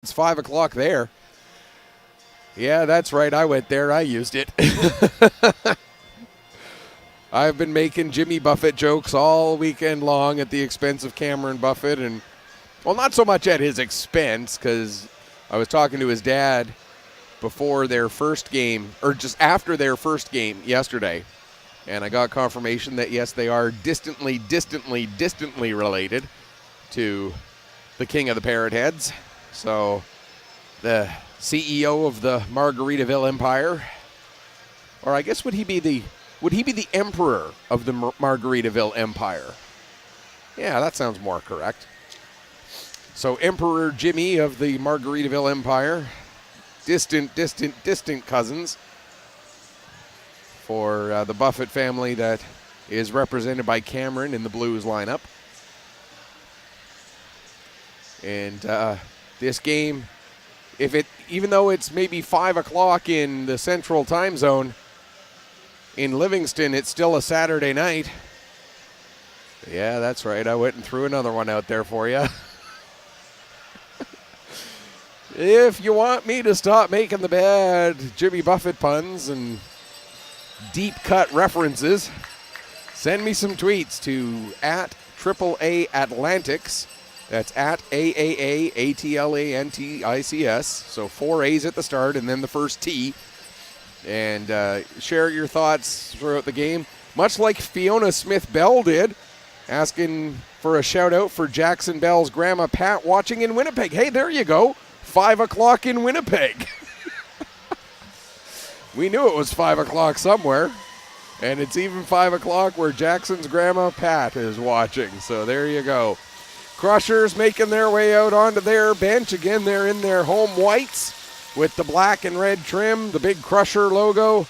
It's 5 o'clock there. Yeah, that's right. I went there. I used it. I've been making Jimmy Buffett jokes all weekend long at the expense of Cameron Buffett. And, well, not so much at his expense, because I was talking to his dad before their first game, or just after their first game yesterday. And I got confirmation that, yes, they are distantly related to the king of the Parrot Heads. So the CEO of the Margaritaville Empire, or I guess would he be the emperor of the Margaritaville Empire? Yeah, that sounds more correct. So Emperor Jimmy of the Margaritaville Empire, distant cousins for the Buffett family that is represented by Cameron in the Blues lineup. And this game, even though it's maybe 5 o'clock in the central time zone, in Livingston, it's still a Saturday night. Yeah, that's right. I went and threw another one out there for you. If you want me to stop making the bad Jimmy Buffett puns and deep cut references, send me some tweets to @AAA Atlantics. That's @AAA ATLANTICS. So 4 A's at the start and then the first T. And share your thoughts throughout the game, much like Fiona Smith-Bell did, asking for a shout-out for Jackson Bell's grandma Pat watching in Winnipeg. Hey, there you go. 5 o'clock in Winnipeg. We knew it was 5 o'clock somewhere. And it's even 5 o'clock where Jackson's grandma Pat is watching. So there you go. Crushers making their way out onto their bench. Again, they're in their home whites with the black and red trim, the big Crusher logo,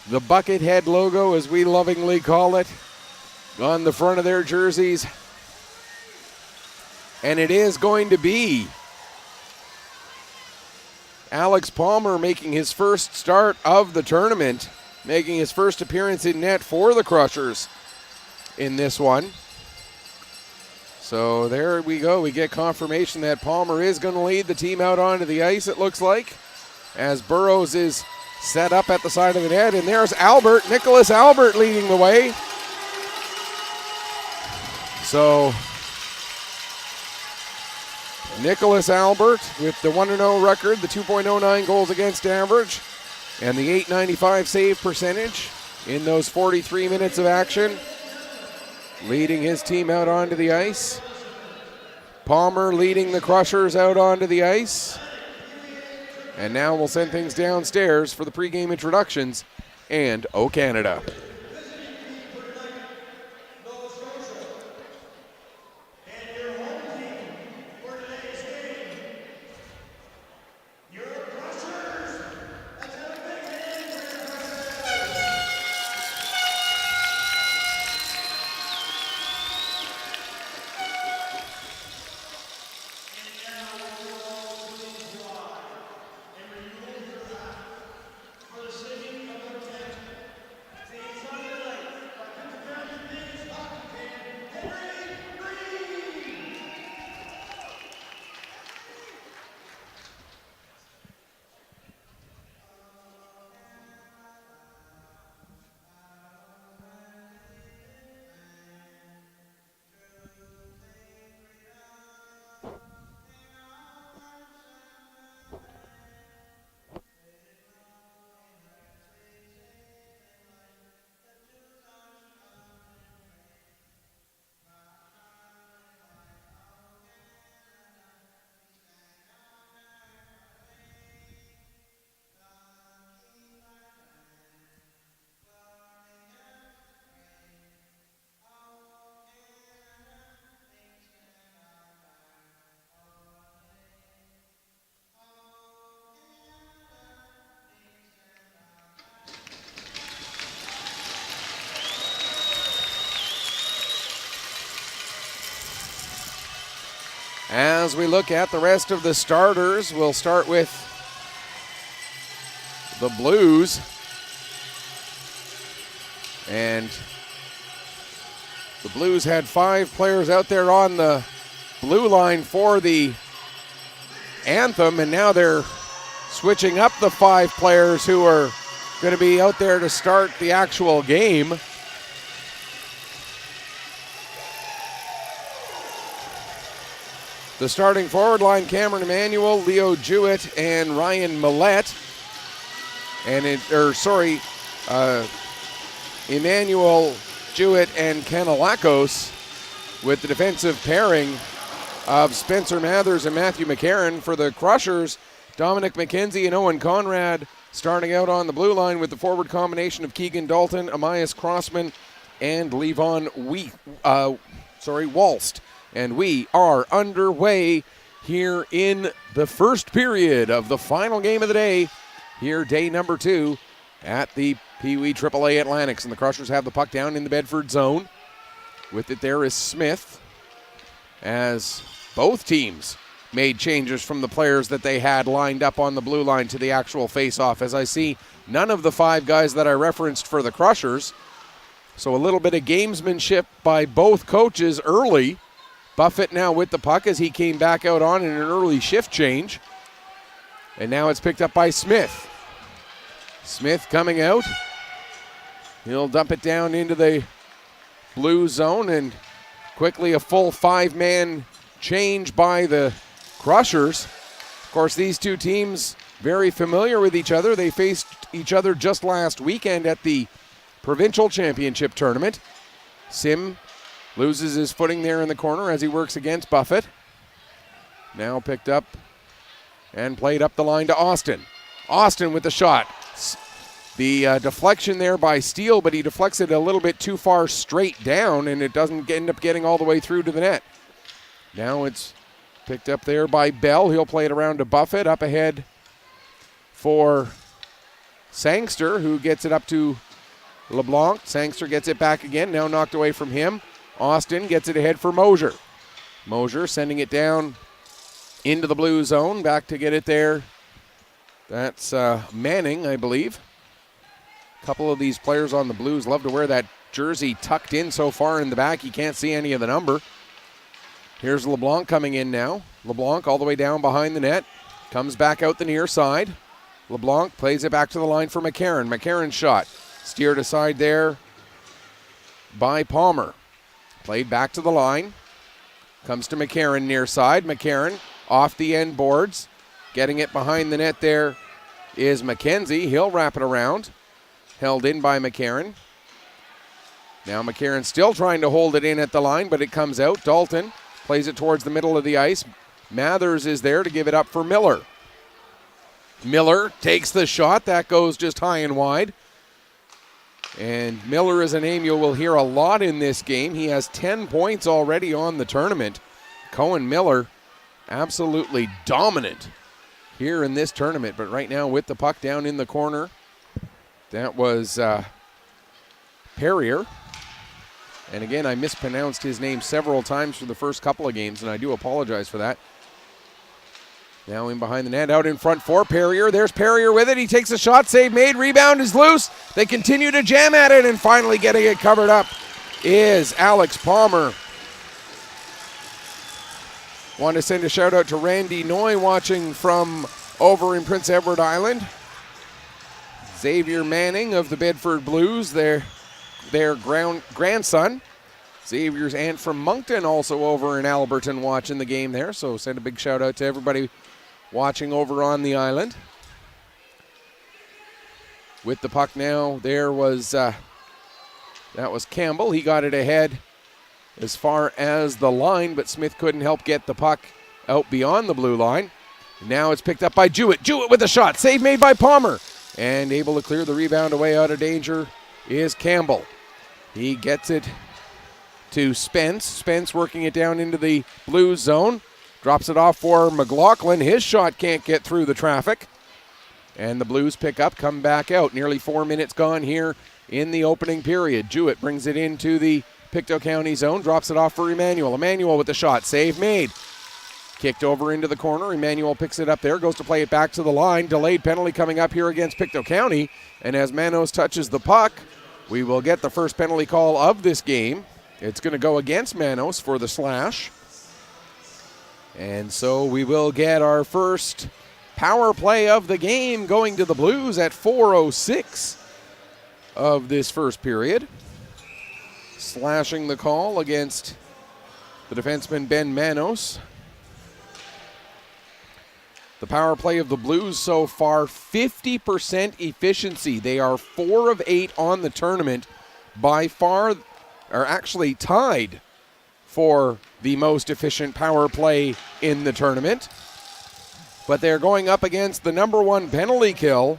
the Buckethead logo, as we lovingly call it, on the front of their jerseys. And it is going to be Alex Palmer making his first start of the tournament, making his first appearance in net for the Crushers in this one. So there we go. We get confirmation that Palmer is going to lead the team out onto the ice, it looks like, as Burrows is set up at the side of the net. And there's Nicholas Albert leading the way. So Nicholas Albert with the 1-0 record, the 2.09 goals against average, and the .895 save percentage in those 43 minutes of action, leading his team out onto the ice. Palmer leading the Crushers out onto the ice. And now we'll send things downstairs for the pregame introductions and O Canada. As we look at the rest of the starters, we'll start with the Blues. And the Blues had 5 players out there on the blue line for the anthem, and now they're switching up the 5 players who are going to be out there to start the actual game. The starting forward line, Cameron Emmanuel, Leo Jewett, and Ryan Milette. Emmanuel, Jewett, and Kanalakos, with the defensive pairing of Spencer Mathers and Matthew McCarron. For the Crushers, Dominic McKenzie and Owen Conrad starting out on the blue line with the forward combination of Keegan Dalton, Amias Crossman, and Levon Walst. And we are underway here in the first period of the final game of the day, here day number 2 at the Pee Wee AAA Atlantics. And the Crushers have the puck down in the Bedford zone. With it there is Smith, as both teams made changes from the players that they had lined up on the blue line to the actual face-off, as I see none of the 5 guys that I referenced for the Crushers. So a little bit of gamesmanship by both coaches early. Buffett now with the puck as he came back out on in an early shift change. And now it's picked up by Smith. Smith coming out. He'll dump it down into the blue zone, and quickly a full 5-man change by the Crushers. Of course, these two teams very familiar with each other. They faced each other just last weekend at the provincial championship tournament. Sim loses his footing there in the corner as he works against Buffett. Now picked up and played up the line to Austin. Austin with the shot. The deflection there by Steele, but he deflects it a little bit too far straight down, and it doesn't end up getting all the way through to the net. Now it's picked up there by Bell. He'll play it around to Buffett. Up ahead for Sangster, who gets it up to LeBlanc. Sangster gets it back again, now knocked away from him. Austin gets it ahead for Moser. Moser sending it down into the blue zone. Back to get it there. That's Manning, I believe. A couple of these players on the Blues love to wear that jersey tucked in so far in the back you can't see any of the number. Here's LeBlanc coming in now. LeBlanc all the way down behind the net. Comes back out the near side. LeBlanc plays it back to the line for McCarron. McCarron's shot steered aside there by Palmer. Played back to the line. Comes to McCarron near side. McCarron off the end boards. Getting it behind the net there is McKenzie. He'll wrap it around. Held in by McCarron. Now McCarron still trying to hold it in at the line, but it comes out. Dalton plays it towards the middle of the ice. Mathers is there to give it up for Miller. Miller takes the shot. That goes just high and wide. And Miller is a name you will hear a lot in this game. He has 10 points already on the tournament. Cohen Miller, absolutely dominant here in this tournament. But right now with the puck down in the corner, that was Perrier. And again, I mispronounced his name several times for the first couple of games, and I do apologize for that. Now in behind the net, out in front for Perrier. There's Perrier with it. He takes a shot, save made, rebound is loose. They continue to jam at it, and finally getting it covered up is Alex Palmer. Want to send a shout out to Randy Noy watching from over in Prince Edward Island. Xavier Manning of the Bedford Blues, their grandson. Xavier's aunt from Moncton also over in Alberton watching the game there. So send a big shout out to everybody watching over on the island. With the puck now, there was that was Campbell. He got it ahead as far as the line, but Smith couldn't help get the puck out beyond the blue line. Now it's picked up by Jewett. Jewett with a shot. Save made by Palmer. And able to clear the rebound away out of danger is Campbell. He gets it to Spence. Spence working it down into the blue zone. Drops it off for McLaughlin. His shot can't get through the traffic. And the Blues pick up, come back out. Nearly 4 minutes gone here in the opening period. Jewett brings it into the Pictou County zone. Drops it off for Emmanuel. Emmanuel with the shot. Save made. Kicked over into the corner. Emmanuel picks it up there. Goes to play it back to the line. Delayed penalty coming up here against Pictou County. And as Manos touches the puck, we will get the first penalty call of this game. It's going to go against Manos for the slash. And so we will get our first power play of the game going to the Blues at 4:06 of this first period. Slashing the call against the defenseman Ben Manos. The power play of the Blues so far, 50% efficiency. They are 4 of 8 on the tournament. By far, are actually tied for the most efficient power play in the tournament. But they're going up against the number 1 penalty kill,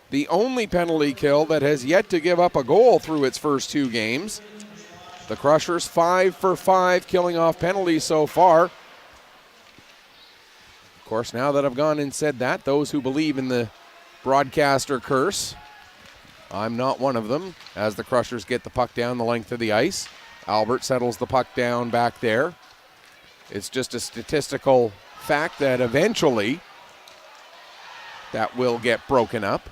the only penalty kill that has yet to give up a goal through its first 2 games. The Crushers 5 for 5, killing off penalties so far. Of course, now that I've gone and said that, those who believe in the broadcaster curse, I'm not one of them, as the Crushers get the puck down the length of the ice. Albert settles the puck down back there. It's just a statistical fact that eventually that will get broken up.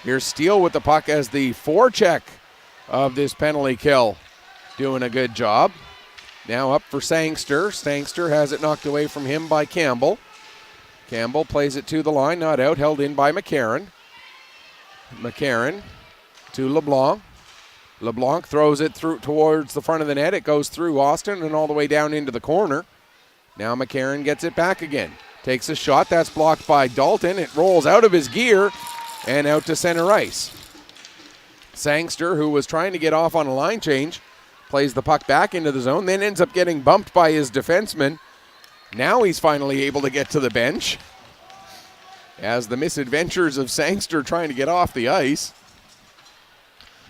Here's Steele with the puck as the forecheck of this penalty kill, doing a good job. Now up for Sangster. Sangster has it knocked away from him by Campbell. Campbell plays it to the line, not out, held in by McCarron. McCarron to LeBlanc. LeBlanc throws it through towards the front of the net. It goes through Austin and all the way down into the corner. Now McCarron gets it back again. Takes a shot. That's blocked by Dalton. It rolls out of his gear and out to center ice. Sangster, who was trying to get off on a line change, plays the puck back into the zone, then ends up getting bumped by his defenseman. Now he's finally able to get to the bench, as the misadventures of Sangster trying to get off the ice.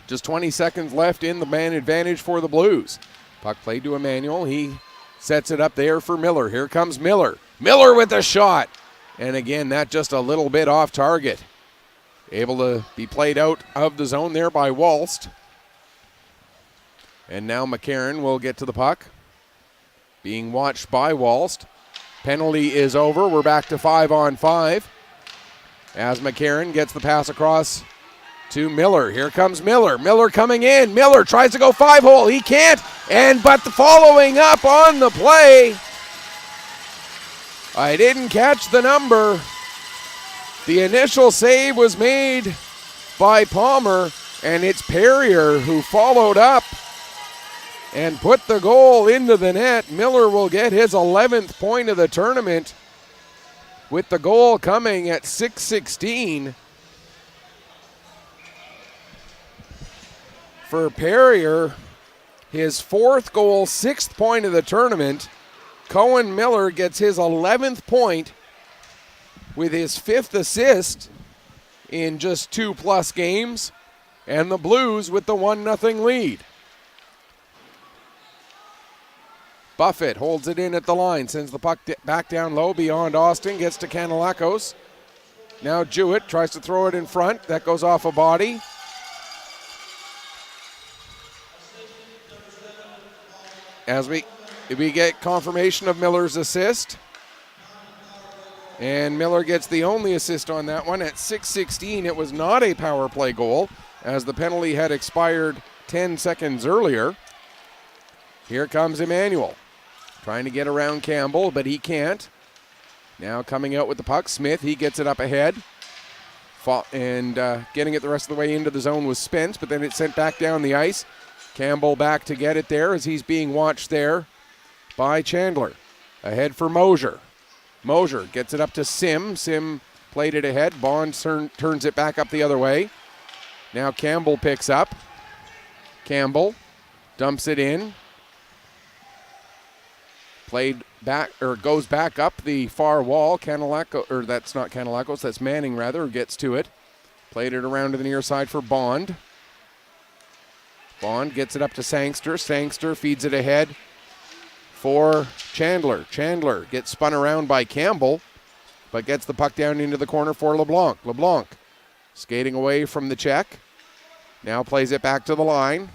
Just 20 seconds left in the man advantage for the Blues. Puck played to Emmanuel. He sets it up there for Miller. Here comes Miller. Miller with a shot. And again, that just a little bit off target. Able to be played out of the zone there by Walst. And now McCarron will get to the puck. Being watched by Walst. Penalty is over. We're back to 5-on-5. As McCarron gets the pass across to Miller. Here comes Miller. Miller coming in. Miller tries to go 5-hole. He can't. But following up on the play, I didn't catch the number. The initial save was made by Palmer, and it's Perrier who followed up and put the goal into the net. Miller will get his 11th point of the tournament, with the goal coming at 6:16. For Perrier, his 4th goal, 6th point of the tournament. Cohen Miller gets his 11th point with his 5th assist in just 2+ games, and the Blues with the 1-0 lead. Buffett holds it in at the line, sends the puck back down low beyond Austin, gets to Kanalakos. Now Jewett tries to throw it in front. That goes off a body. As we get confirmation of Miller's assist. And Miller gets the only assist on that one. At 6:16, it was not a power play goal, as the penalty had expired 10 seconds earlier. Here comes Emmanuel, trying to get around Campbell, but he can't. Now coming out with the puck, Smith, he gets it up ahead. And getting it the rest of the way into the zone was Spence, but then it's sent back down the ice. Campbell back to get it there as he's being watched there by Chandler. Ahead for Moser. Moser gets it up to Sim. Sim played it ahead. Bond turns it back up the other way. Now Campbell picks up. Campbell dumps it in. Played back, or goes back up the far wall. That's not Kanalakos, that's Manning rather, who gets to it. Played it around to the near side for Bond. Bond gets it up to Sangster. Sangster feeds it ahead for Chandler. Chandler gets spun around by Campbell, but gets the puck down into the corner for LeBlanc. LeBlanc skating away from the check. Now plays it back to the line.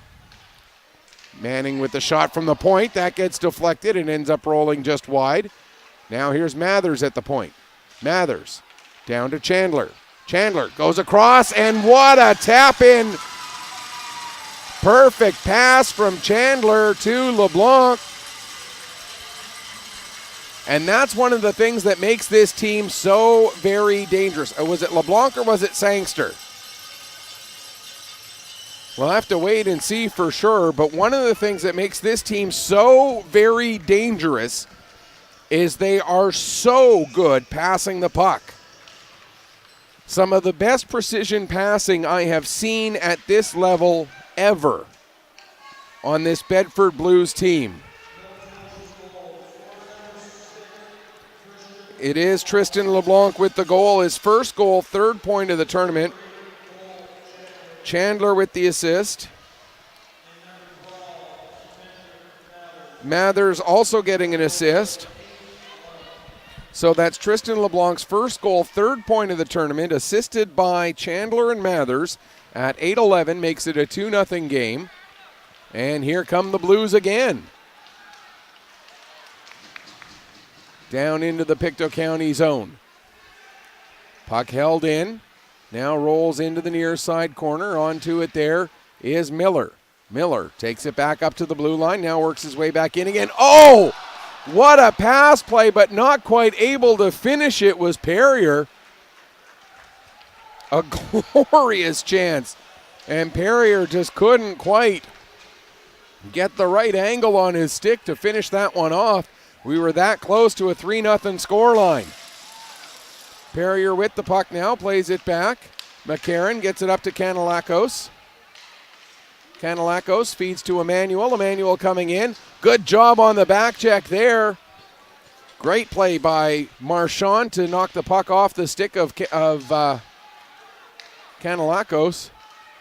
Manning with the shot from the point. That gets deflected and ends up rolling just wide. Now here's Mathers at the point. Mathers down to Chandler. Chandler goes across, and what a tap-in. Perfect pass from Chandler to LeBlanc. And that's one of the things that makes this team so very dangerous. Was it LeBlanc or was it Sangster? We'll have to wait and see for sure, but one of the things that makes this team so very dangerous is they are so good passing the puck. Some of the best precision passing I have seen at this level ever on this Bedford Blues team. It is Tristan LeBlanc with the goal, his first goal, third point of the tournament. Chandler with the assist. Mathers also getting an assist. So that's Tristan LeBlanc's first goal, third point of the tournament, assisted by Chandler and Mathers at 8-11, makes it a 2-0 game. And here come the Blues again. Down into the Pictou County zone. Puck held in. Now rolls into the near side corner. Onto it there is Miller. Miller takes it back up to the blue line. Now works his way back in again. Oh! What a pass play, but not quite able to finish it was Perrier. A glorious chance. And Perrier just couldn't quite get the right angle on his stick to finish that one off. We were that close to a 3-0 scoreline. Perrier with the puck now, plays it back. McCarron gets it up to Canelakos. Canelakos feeds to Emmanuel. Emmanuel coming in. Good job on the back check there. Great play by Marchand to knock the puck off the stick of Canelakos.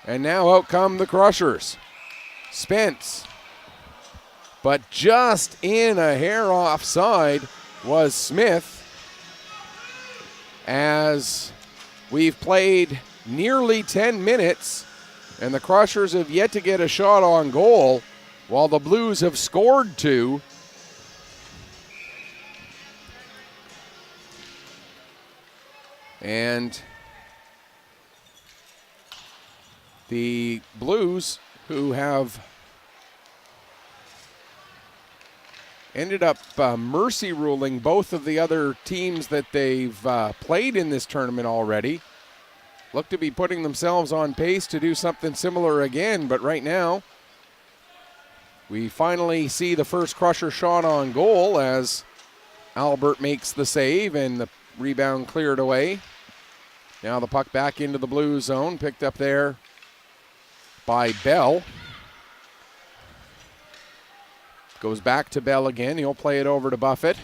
And now out come the Crushers. Spence. But just in a hair offside was Smith. As we've played nearly 10 minutes and the Crushers have yet to get a shot on goal while the Blues have scored 2. And the Blues, who have ended up mercy ruling both of the other teams that they've played in this tournament already, look to be putting themselves on pace to do something similar again. But right now, we finally see the first Crusher shot on goal as Albert makes the save and the rebound cleared away. Now the puck back into the blue zone, picked up there by Bell. Goes back to Bell again. He'll play it over to Buffett.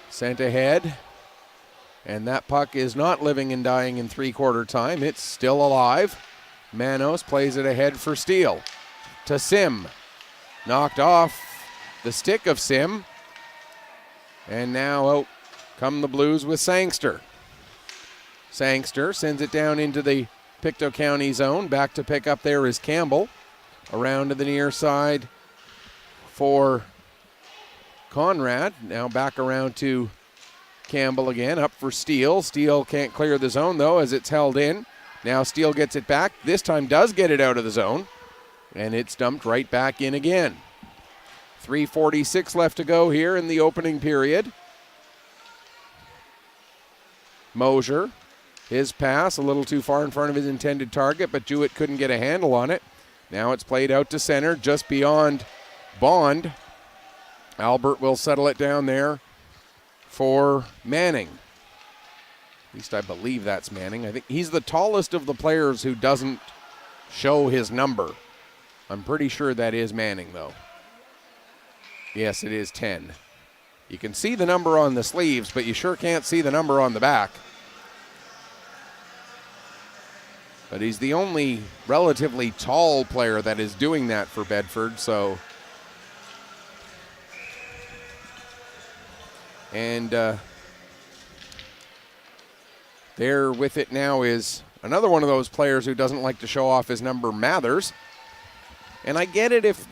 Sent ahead. And that puck is not living and dying in three-quarter time. It's still alive. Manos plays it ahead for Steele. To Sim. Knocked off the stick of Sim. And now out come the Blues with Sangster. Sangster sends it down into the Pictou County zone. Back to pick up there is Campbell. Around to the near side for Conrad. Now back around to Campbell again. Up for Steele. Steele can't clear the zone, though, as it's held in. Now Steele gets it back. This time does get it out of the zone. And it's dumped right back in again. 3:46 left to go here in the opening period. Moser. His pass a little too far in front of his intended target, but Jewett couldn't get a handle on it. Now it's played out to center, just beyond Bond. Albert will settle it down there for Manning. At least I believe that's Manning. I think he's the tallest of the players who doesn't show his number. I'm pretty sure that is Manning, though. Yes, it is 10. You can see the number on the sleeves, but you sure can't see the number on the back. But he's the only relatively tall player that is doing that for Bedford, so. And there with it now is another one of those players who doesn't like to show off his number, Mathers. And I get it if,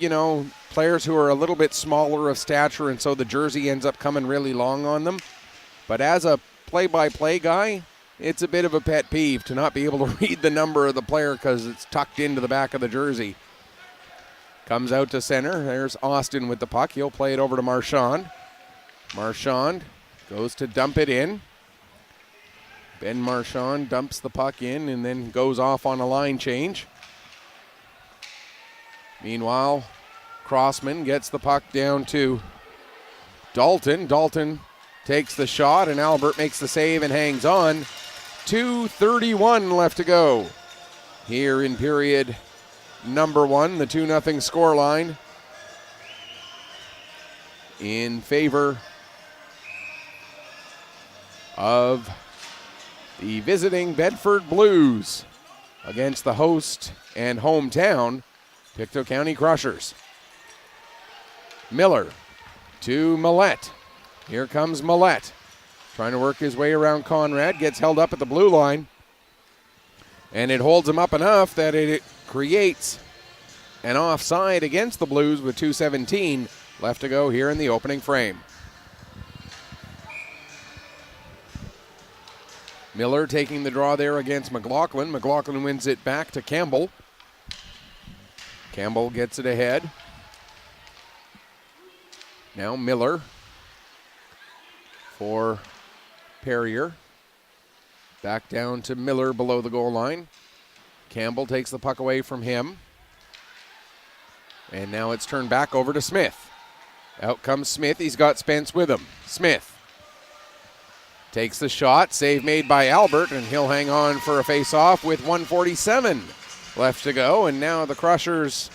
players who are a little bit smaller of stature and so the jersey ends up coming really long on them. But as a play-by-play guy, it's a bit of a pet peeve to not be able to read the number of the player because it's tucked into the back of the jersey. Comes out to center. There's Austin with the puck. He'll play it over to Marchand. Marchand goes to dump it in. Ben Marchand dumps the puck in and then goes off on a line change. Meanwhile, Crossman gets the puck down to Dalton. Dalton takes the shot, and Albert makes the save and hangs on. 2:31 left to go here in period number 1. The 2-0 score line in favor of the visiting Bedford Blues against the host and hometown Pictou County Crushers. Miller to Milette. Here comes Milette. Trying to work his way around Conrad. Gets held up at the blue line. And it holds him up enough that it creates an offside against the Blues with 2:17 left to go here in the opening frame. Miller taking the draw there against McLaughlin. McLaughlin wins it back to Campbell. Campbell gets it ahead. Now Miller for Perrier. Back down to Miller below the goal line. Campbell takes the puck away from him. And now it's turned back over to Smith. Out comes Smith. He's got Spence with him. Smith takes the shot. Save made by Albert, and he'll hang on for a face-off with 1:47 left to go. And now the Crushers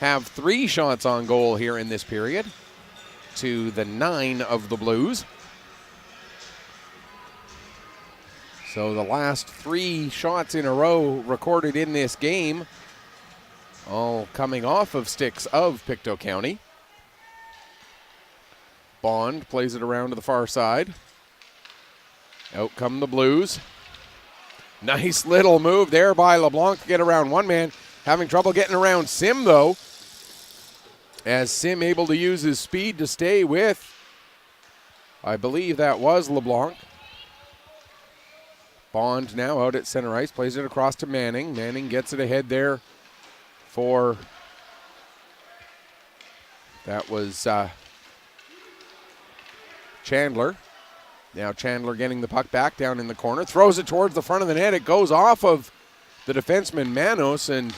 have 3 shots on goal here in this period to the 9 of the Blues. So the last 3 shots in a row recorded in this game, all coming off of sticks of Pictou County. Bond plays it around to the far side. Out come the Blues. Nice little move there by LeBlanc to get around one man. Having trouble getting around Sim, though, as Sim able to use his speed to stay with, I believe that was LeBlanc. Bond now out at center ice, plays it across to Manning. Manning gets it ahead there for, that was Chandler. Now Chandler getting the puck back down in the corner, throws it towards the front of the net. It goes off of the defenseman Manos, and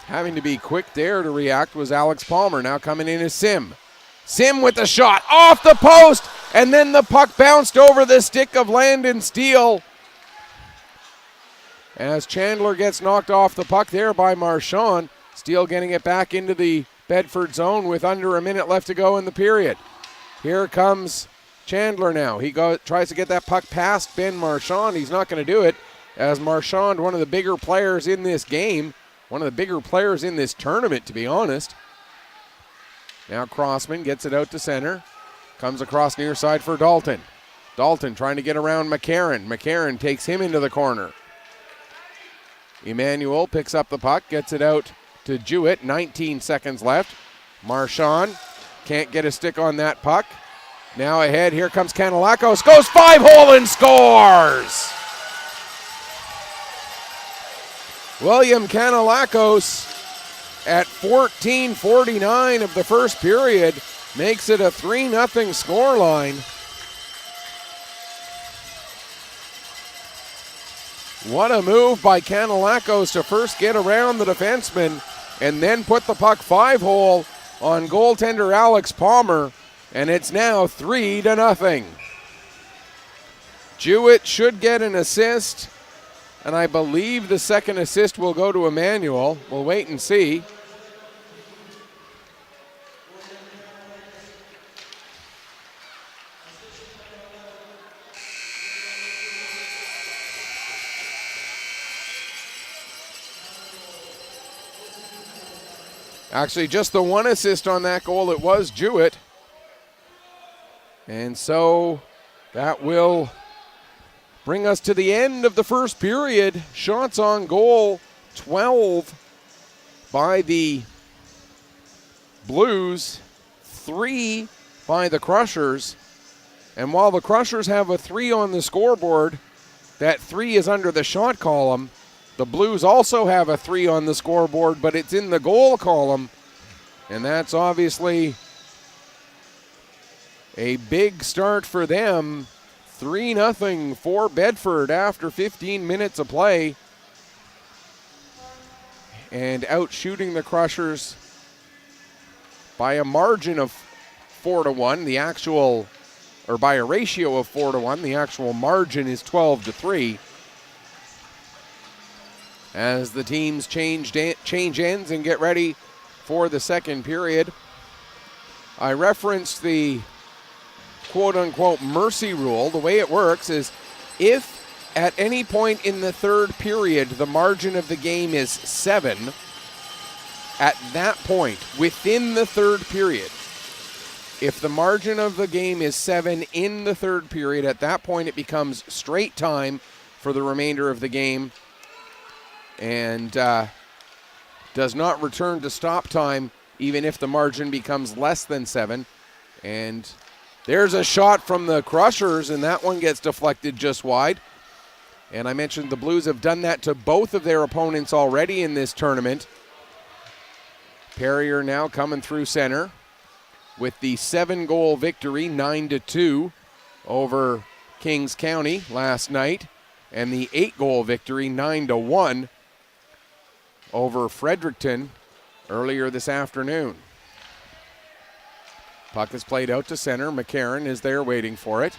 having to be quick there to react was Alex Palmer. Now coming in is Sim. Sim with the shot off the post, and then the puck bounced over the stick of Landon Steele as Chandler gets knocked off the puck there by Marchand. Steele getting it back into the Bedford zone with under a minute left to go in the period. Here comes Chandler now. He tries to get that puck past Ben Marchand. He's not going to do it, as Marchand, one of the bigger players in this game, one of the bigger players in this tournament, to be honest. Now Crossman gets it out to center. Comes across near side for Dalton. Dalton trying to get around McCarron. McCarron takes him into the corner. Emmanuel picks up the puck, gets it out to Jewett. 19 seconds left. Marchand can't get a stick on that puck. Now ahead, here comes Kanalakos. Goes 5-hole and scores! William Kanalakos at 14:49 of the first period makes it a 3-0 scoreline. What a move by Kanalakos to first get around the defenseman and then put the puck 5-hole on goaltender Alex Palmer, and it's now 3-0. Jewett should get an assist, and I believe the second assist will go to Emmanuel. We'll wait and see. Actually, just the one assist on that goal, it was Jewett. And so that will bring us to the end of the first period. Shots on goal, 12 by the Blues, 3 by the Crushers. And while the Crushers have a 3 on the scoreboard, that 3 is under the shot column. The Blues also have a 3 on the scoreboard, but it's in the goal column. And that's obviously a big start for them. 3-0 for Bedford after 15 minutes of play. And out shooting the Crushers by a margin of 4-1. The actual, or by a ratio of 4-1. The actual margin is 12-3. As the teams change ends and get ready for the second period. I referenced the quote-unquote mercy rule. The way it works is if at any point in the third period the margin of the game is 7, at that point, within the third period, if the margin of the game is 7 in the third period, at that point it becomes straight time for the remainder of the game and does not return to stop time even if the margin becomes less than 7. And there's a shot from the Crushers, and that one gets deflected just wide. And I mentioned the Blues have done that to both of their opponents already in this tournament. Perrier now coming through center with the 7-goal victory, 9-2 over Kings County last night, and the 8-goal victory, 9-1 over Fredericton earlier this afternoon. Puck is played out to center. McCarron is there waiting for it.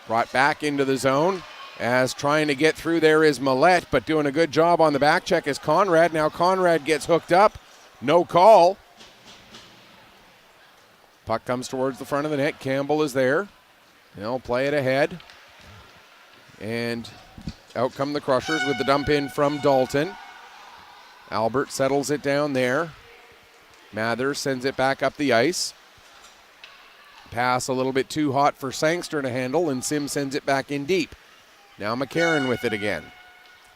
Brought back into the zone as trying to get through there is Milette, but doing a good job on the back check is Conrad. Now Conrad gets hooked up. No call. Puck comes towards the front of the net. Campbell is there. They'll play it ahead. And out come the Crushers with the dump in from Dalton. Albert settles it down there. Mathers sends it back up the ice. Pass a little bit too hot for Sangster to handle, and Sim sends it back in deep. Now McCarron with it again.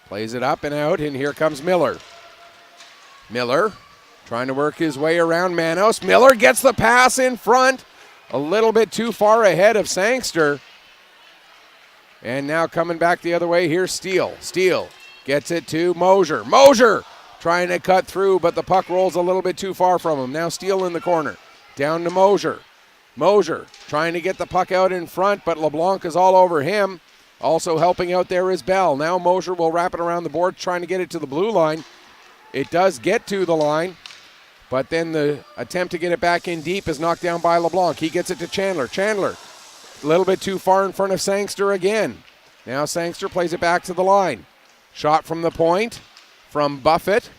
Plays it up and out, and here comes Miller. Miller trying to work his way around Manos. Miller gets the pass in front. A little bit too far ahead of Sangster. And now coming back the other way, here's Steele. Steele gets it to Moser. Moser trying to cut through, but the puck rolls a little bit too far from him. Now Steele in the corner. Down to Moser. Moser trying to get the puck out in front, but LeBlanc is all over him. Also helping out there is Bell. Now Moser will wrap it around the board, trying to get it to the blue line. It does get to the line, but then the attempt to get it back in deep is knocked down by LeBlanc. He gets it to Chandler. Chandler, a little bit too far in front of Sangster again. Now Sangster plays it back to the line. Shot from the point from Buffett.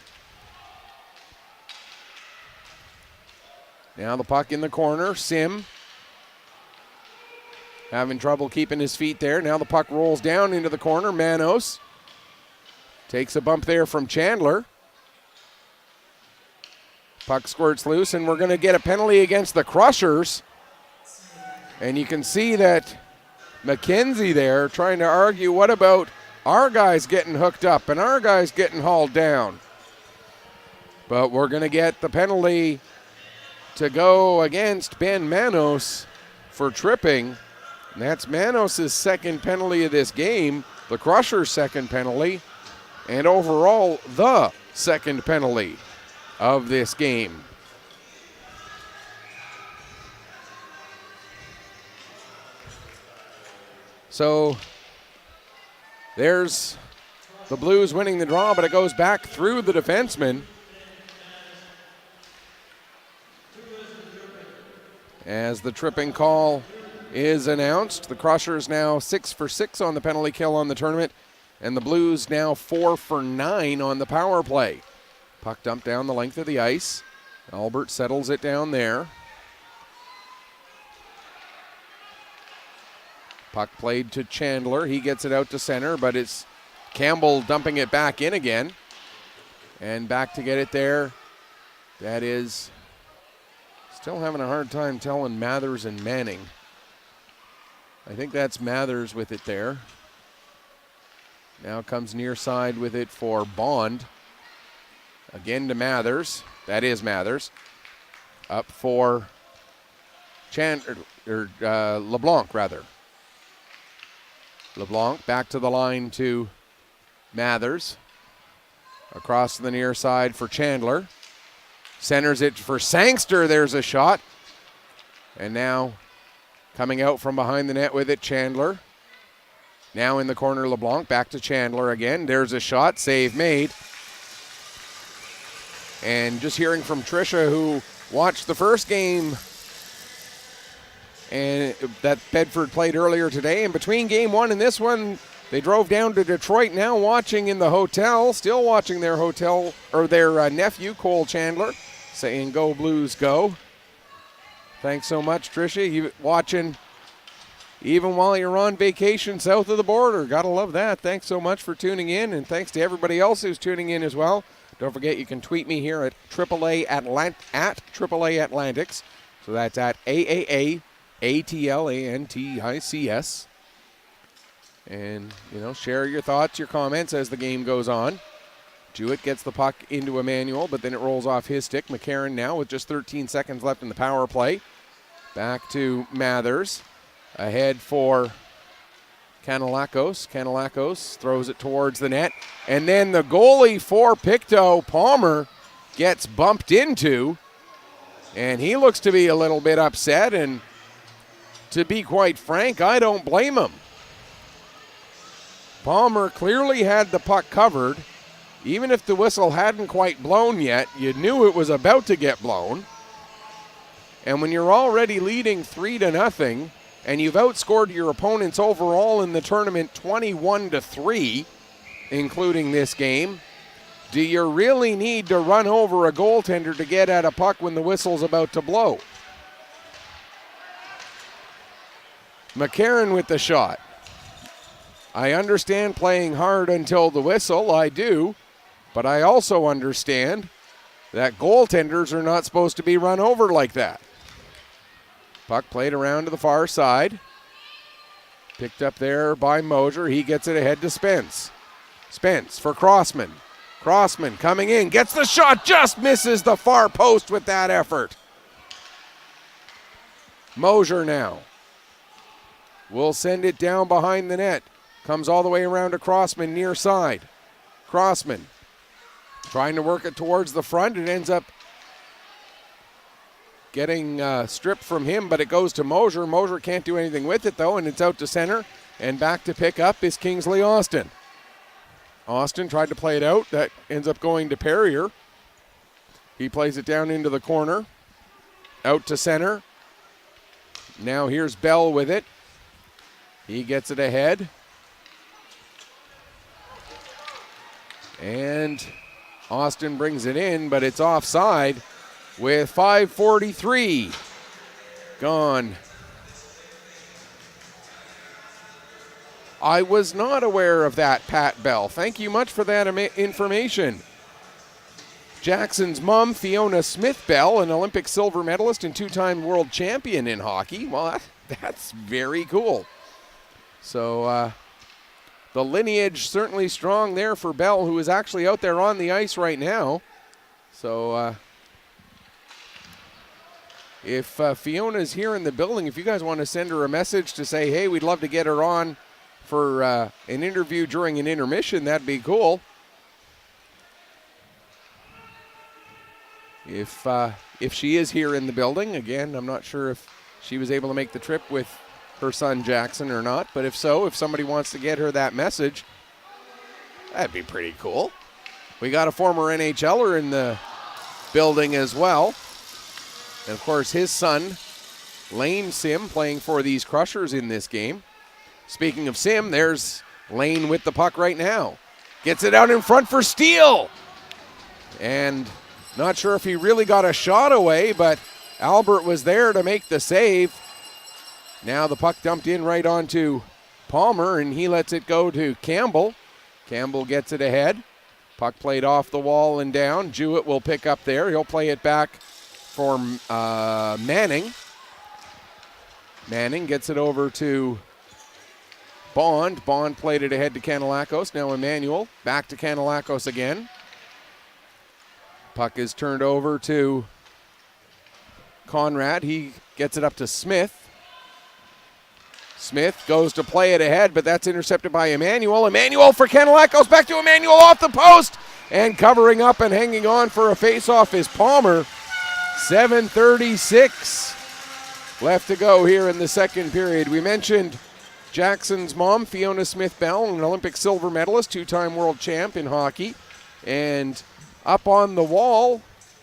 Now the puck in the corner. Sim having trouble keeping his feet there. Now the puck rolls down into the corner. Manos takes a bump there from Chandler. Puck squirts loose, and we're going to get a penalty against the Crushers. And you can see that McKenzie there trying to argue, what about our guys getting hooked up and our guys getting hauled down? But we're going to get the penalty to go against Ben Manos for tripping. And that's Manos' second penalty of this game, the Crushers' second penalty, and overall the second penalty of this game. So there's the Blues winning the draw, but it goes back through the defenseman. As the tripping call is announced, the Crushers now 6 for 6 on the penalty kill on the tournament, and the Blues now 4 for 9 on the power play. Puck dumped down the length of the ice. Albert settles it down there. Puck played to Chandler. He gets it out to center, but it's Campbell dumping it back in again. And back to get it there. That is still having a hard time telling Mathers and Manning. I think that's Mathers with it there. Now comes near side with it for Bond. Again to Mathers. That is Mathers. Up for LeBlanc, rather. LeBlanc back to the line to Mathers. Across to the near side for Chandler. Centers it for Sangster. There's a shot. And now coming out from behind the net with it, Chandler. Now in the corner, LeBlanc. Back to Chandler again. There's a shot. Save made. And just hearing from Tricia, who watched the first game and that Bedford played earlier today. And between game one and this one, they drove down to Detroit, now watching in the hotel, still watching their hotel, or their nephew, Cole Chandler, saying, "Go Blues, go." Thanks so much, Tricia. You watching even while you're on vacation south of the border. Gotta love that. Thanks so much for tuning in, and thanks to everybody else who's tuning in as well. Don't forget, you can tweet me here at AAA Atlantics. So that's at AAA ATLANTICS. And, share your thoughts, your comments as the game goes on. Jewett gets the puck into Emmanuel, but then it rolls off his stick. McCarron now with just 13 seconds left in the power play. Back to Mathers. Ahead for Kanellakos. Kanellakos throws it towards the net. And then the goalie for Pictou, Palmer, gets bumped into. And he looks to be a little bit upset. And to be quite frank, I don't blame him. Palmer clearly had the puck covered. Even if the whistle hadn't quite blown yet, you knew it was about to get blown. And when you're already leading 3-0, and you've outscored your opponents overall in the tournament 21-3, including this game, do you really need to run over a goaltender to get at a puck when the whistle's about to blow? McCarron with the shot. I understand playing hard until the whistle, I do, but I also understand that goaltenders are not supposed to be run over like that. Puck played around to the far side. Picked up there by Moser. He gets it ahead to Spence. Spence for Crossman. Crossman coming in. Gets the shot. Just misses the far post with that effort. Moser now will send it down behind the net. Comes all the way around to Crossman near side. Crossman trying to work it towards the front. It ends up getting stripped from him, but it goes to Moser. Moser can't do anything with it, though, and it's out to center. And back to pick up is Kingsley Austin. Austin tried to play it out. That ends up going to Perrier. He plays it down into the corner. Out to center. Now here's Bell with it. He gets it ahead. And Austin brings it in, but it's offside with 5:43 gone. I was not aware of that, Pat Bell. Thank you much for that information. Jackson's mom, Fiona Smith Bell, an Olympic silver medalist and two-time world champion in hockey. Well, that's very cool. So the lineage certainly strong there for Bell, who is actually out there on the ice right now. So if Fiona's here in the building, if you guys want to send her a message to say, hey, we'd love to get her on for an interview during an intermission, that'd be cool. If she is here in the building, again, I'm not sure if she was able to make the trip with her son Jackson or not, but if so, if somebody wants to get her that message, that'd be pretty cool. We got a former NHLer in the building as well. And of course, his son, Lane Sim, playing for these Crushers in this game. Speaking of Sim, there's Lane with the puck right now. Gets it out in front for Steele. And not sure if he really got a shot away, but Albert was there to make the save. Now the puck dumped in right onto Palmer, and he lets it go to Campbell. Campbell gets it ahead. Puck played off the wall and down. Jewett will pick up there. He'll play it back for Manning. Manning gets it over to Bond. Bond played it ahead to Kanellakos. Now Emmanuel back to Kanellakos again. Puck is turned over to Conrad. He gets it up to Smith. Smith goes to play it ahead, but that's intercepted by Emmanuel. Emmanuel for Kanellakos. Back to Emmanuel off the post. And covering up and hanging on for a face-off is Palmer. 7:36 left to go here in the second period. We mentioned Jackson's mom, Fiona Smith-Bell, an Olympic silver medalist, two-time world champ in hockey. And up on the wall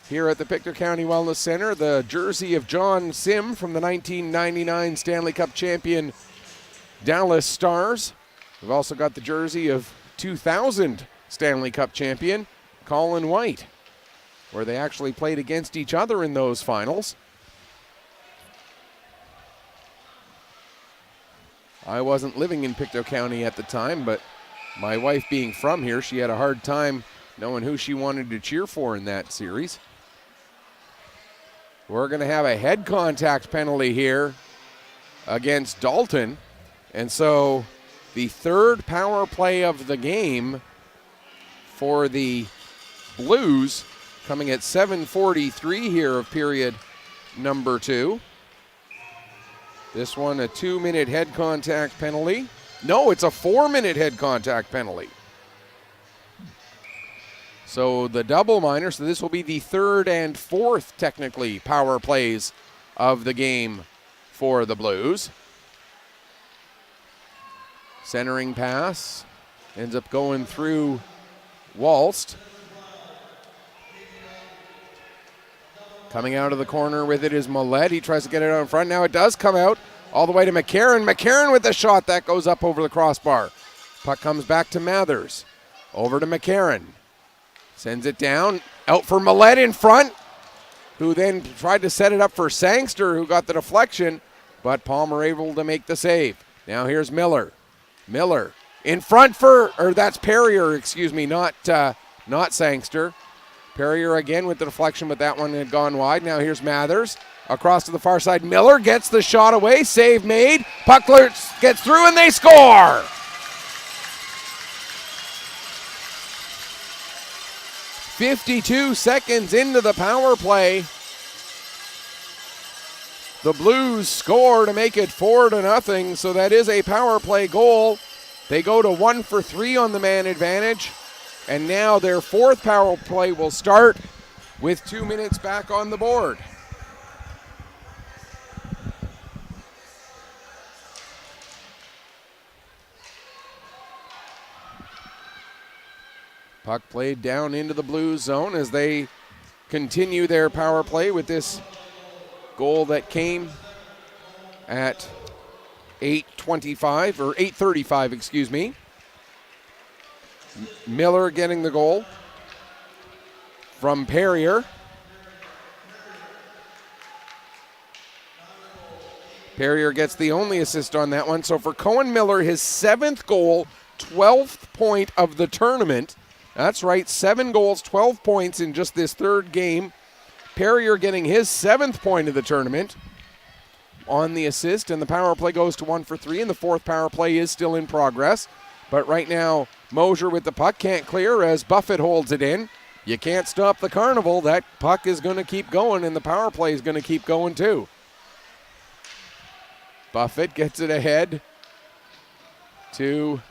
here at the Pictou County Wellness Center, the jersey of John Sim from the 1999 Stanley Cup champion Dallas Stars. We've also got the jersey of 2000 Stanley Cup champion Colin White, where they actually played against each other in those finals. I wasn't living in Pictou County at the time, but my wife being from here, she had a hard time knowing who she wanted to cheer for in that series. We're going to have a head contact penalty here against Dalton. And so the third power play of the game for the Blues, coming at 7:43 here of period number 2. This one a 2-minute head contact penalty. No, it's a 4-minute head contact penalty. So the double minor, so this will be the third and fourth, technically, power plays of the game for the Blues. Centering pass ends up going through Walst. Coming out of the corner with it is Milette. He tries to get it out in front. Now it does come out all the way to McCarron. McCarron with the shot. That goes up over the crossbar. Puck comes back to Mathers. Over to McCarron. Sends it down. Out for Milette in front, who then tried to set it up for Sangster, who got the deflection, but Palmer able to make the save. Now here's Miller. Miller in front that's Perrier, not Sangster. Perrier again with the deflection, but that one had gone wide. Now here's Mathers. Across to the far side. Miller gets the shot away. Save made. Puckler gets through and they score. .52 seconds into the power play. The Blues score to make it 4-0. So that is a power play goal. They go to 1 for 3 on the man advantage. And now their fourth power play will start with 2 minutes back on the board. Puck played down into the Blues zone as they continue their power play with this goal that came at 8:35, excuse me. Miller getting the goal from Perrier. Perrier gets the only assist on that one. So for Cohen Miller, his 7th goal, 12th point of the tournament. That's right, 7 goals, 12 points in just this third game. Perrier getting his 7th point of the tournament on the assist, and the power play goes to 1 for 3, and the fourth power play is still in progress. But right now, Moser with the puck can't clear as Buffett holds it in. You can't stop the carnival. That puck is going to keep going, and the power play is going to keep going too. Buffett gets it ahead to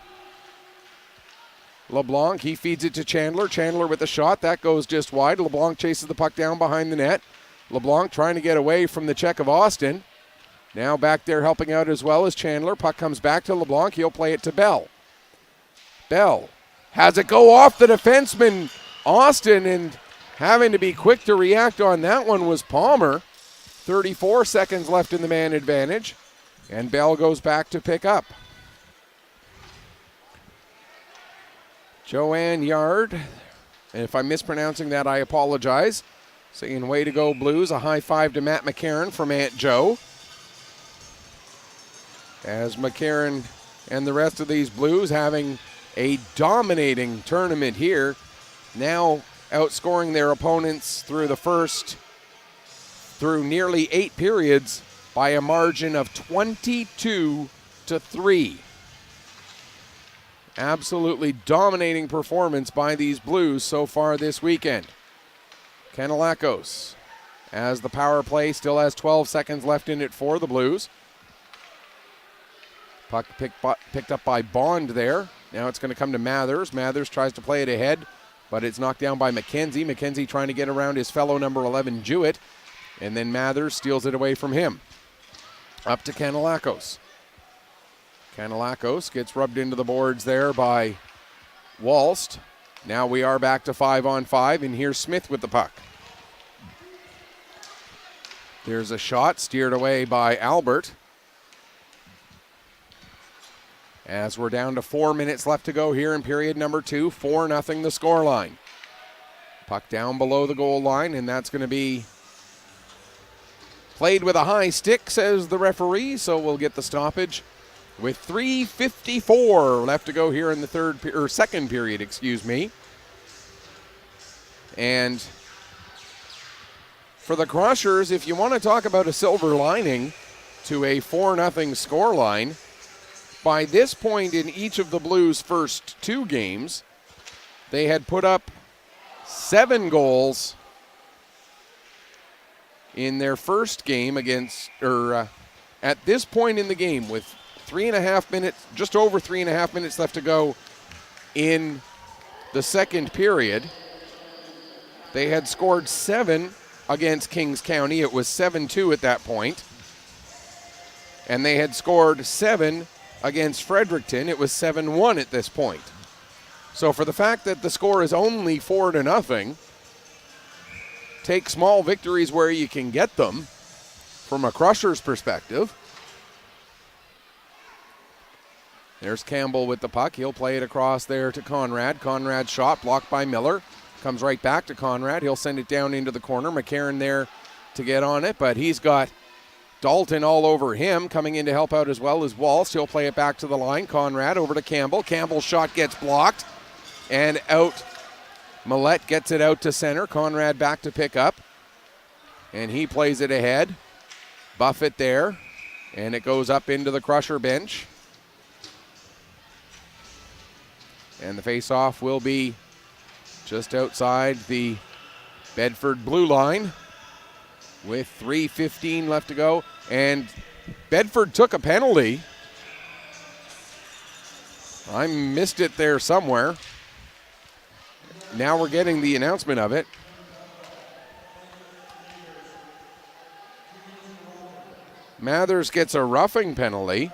LeBlanc. He feeds it to Chandler. Chandler with the shot. That goes just wide. LeBlanc chases the puck down behind the net. LeBlanc trying to get away from the check of Austin. Now back there helping out as well as Chandler. Puck comes back to LeBlanc. He'll play it to Bell. Bell has it go off the defenseman Austin, and having to be quick to react on that one was Palmer. 34 seconds left in the man advantage, and Bell goes back to pick up. Joanne Yard, and if I'm mispronouncing that, I apologize. Saying way to go Blues, a high five to Matt McCarron from Aunt Joe. As McCarron and the rest of these Blues having a dominating tournament here, now outscoring their opponents through nearly 8 periods by a margin of 22-3. Absolutely dominating performance by these Blues so far this weekend. Kanalakos, as the power play still has 12 seconds left in it for the Blues. Puck picked up by Bond there. Now it's going to come to Mathers. Mathers tries to play it ahead but it's knocked down by McKenzie. McKenzie trying to get around his fellow number 11, Jewett, and then Mathers steals it away from him. Up to Canelacos. Canelacos gets rubbed into the boards there by Walst. Now we are back to 5-on-5, and here's Smith with the puck. There's a shot steered away by Albert. As we're down to 4 minutes left to go here in period number 2, 4-0 the scoreline. Puck down below the goal line, and that's going to be played with a high stick, says the referee, so we'll get the stoppage with 3:54 left to go here in the second period, excuse me. And for the Crushers, if you want to talk about a silver lining to a 4-0 scoreline, by this point in each of the Blues' first 2 games, they had put up 7 goals in their first game against, at this point in the game with 3.5 minutes, just over 3.5 minutes left to go in the second period. They had scored 7 against Kings County. It was 7-2 at that point. And they had scored 7 against Fredericton. It was 7-1 at this point. So for the fact that the score is only 4-0, take small victories where you can get them from a Crushers perspective. There's Campbell with the puck. He'll play it across there to Conrad. Conrad's shot blocked by Miller. Comes right back to Conrad. He'll send it down into the corner. McCarron there to get on it, but he's got Dalton all over him. Coming in to help out as well as Walsh. He'll play it back to the line. Conrad over to Campbell. Campbell's shot gets blocked and out. Milette gets it out to center. Conrad back to pick up, and he plays it ahead. Buffett there, and it goes up into the Crusher bench. And the face-off will be just outside the Bedford blue line with 3:15 left to go. And Bedford took a penalty. I missed it there somewhere. Now we're getting the announcement of it. Mathers gets a roughing penalty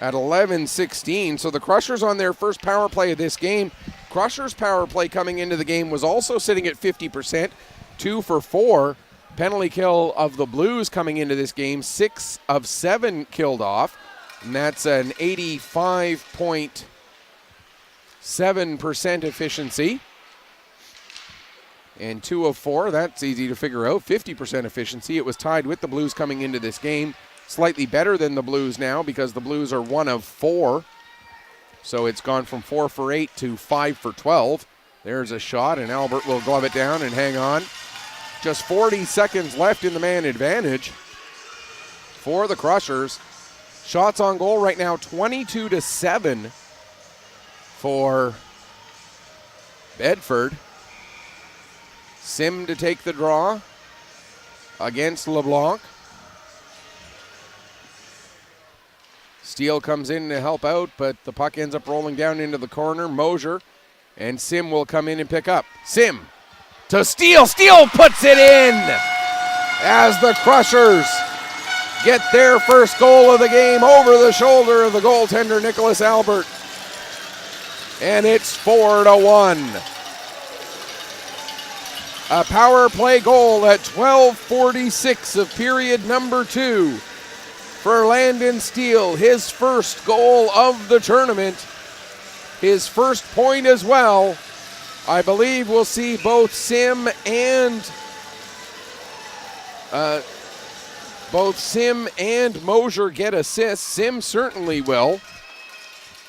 at 11:16. So the Crushers on their first power play of this game. Crushers' power play coming into the game was also sitting at 50%, 2 for 4. Penalty kill of the Blues coming into this game, 6 of 7 killed off. And that's an 85.7% efficiency. And 2 of 4, that's easy to figure out, 50% efficiency. It was tied with the Blues coming into this game. Slightly better than the Blues now because the Blues are 1 of 4. So it's gone from 4 for 8 to 5 for 12. There's a shot, and Albert will glove it down and hang on. Just 40 seconds left in the man advantage for the Crushers. Shots on goal right now, 22-7 for Bedford. Sim to take the draw against LeBlanc. Steele comes in to help out, but the puck ends up rolling down into the corner. Moser and Sim will come in and pick up. Sim to Steele. Steele puts it in as the Crushers get their first goal of the game over the shoulder of the goaltender, Nicholas Albert. And it's 4-1. A power play goal at 12:46 of period number 2 for Landon Steele. His first goal of the tournament. His first point as well. I believe we'll see both Sim and Moser get assists. Sim certainly will.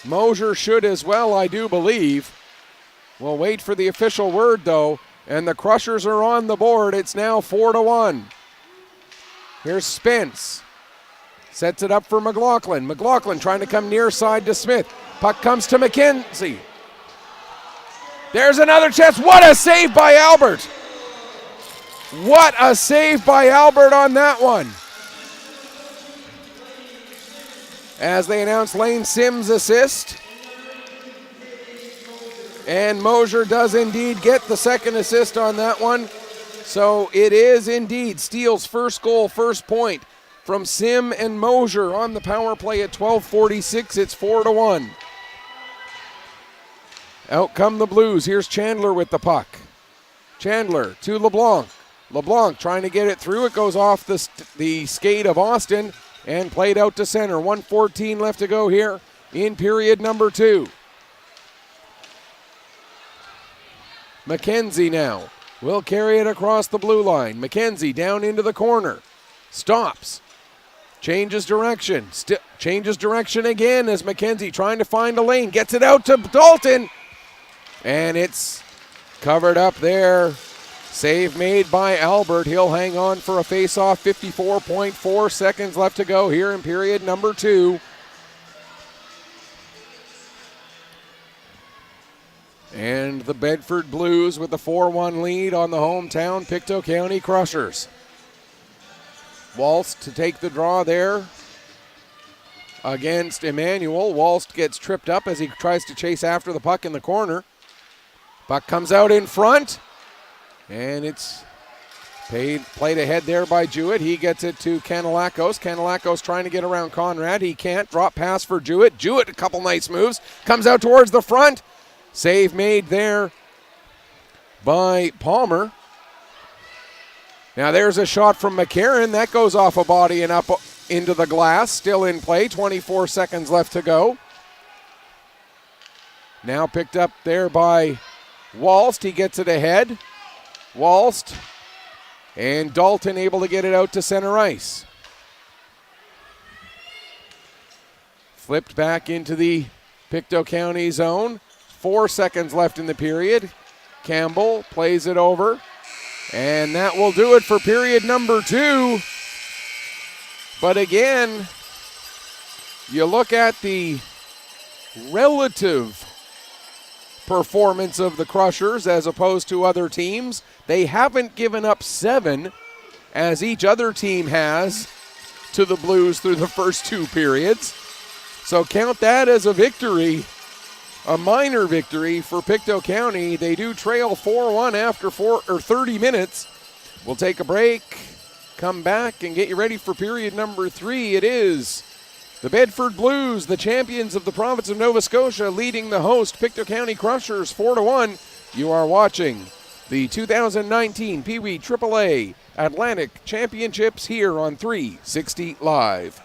Moser should as well, I do believe. We'll wait for the official word, though. And the Crushers are on the board. It's now 4-1. Here's Spence. Sets it up for McLaughlin. McLaughlin trying to come near side to Smith. Puck comes to McKenzie. There's another chance. What a save by Albert. What a save by Albert on that one. As they announce Lane Sims' assist. And Moser does indeed get the second assist on that one. So it is indeed Steele's first goal, first point from Sim and Moser on the power play at 12:46. It's 4-1. Out come the Blues. Here's Chandler with the puck. Chandler to LeBlanc. LeBlanc trying to get it through. It goes off the skate of Austin and played out to center. 1:14 left to go here in period number 2. McKenzie now will carry it across the blue line. McKenzie down into the corner. Stops. Changes direction. Changes direction again as McKenzie trying to find a lane. Gets it out to Dalton. And it's covered up there. Save made by Albert. He'll hang on for a face-off. 54.4 seconds left to go here in period number 2. And the Bedford Blues with the 4-1 lead on the hometown Pictou County Crushers. Walst to take the draw there against Emmanuel. Walst gets tripped up as he tries to chase after the puck in the corner. Puck comes out in front, and it's played ahead there by Jewett. He gets it to Canelakos. Canelakos trying to get around Conrad. He can't. Drop pass for Jewett. Jewett, a couple nice moves. Comes out towards the front. Save made there by Palmer. Now there's a shot from McCarron. That goes off a body and up into the glass. Still in play. 24 seconds left to go. Now picked up there by Walst. He gets it ahead. Walst and Dalton able to get it out to center ice. Flipped back into the Pictou County zone. 4 seconds left in the period. Campbell plays it over. And that will do it for period number 2. But again, you look at the relative performance of the Crushers as opposed to other teams. They haven't given up 7 as each other team has to the Blues through the first 2 periods. So count that as a victory. A minor victory for Pictou County. They do trail 4-1 after 30 minutes. We'll take a break, come back, and get you ready for period number 3. It is the Bedford Blues, the champions of the province of Nova Scotia, leading the host Pictou County Crushers 4-1. You are watching the 2019 Pee Wee AAA Atlantic Championships here on 360 Live.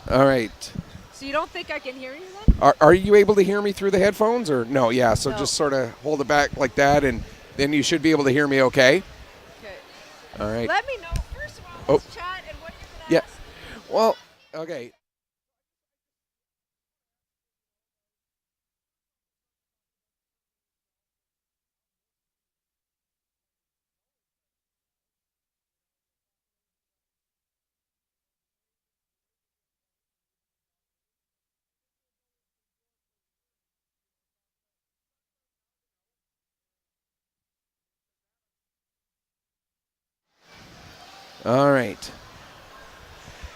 All right. So you don't think I can hear you then? Are you able to hear me through the headphones or no? Yeah, so No. just sort of hold it back like that, and then you should be able to hear me okay. Okay. All right. Let me know, first of all, let's chat and what you're going to Yeah. ask. Well, okay. All right.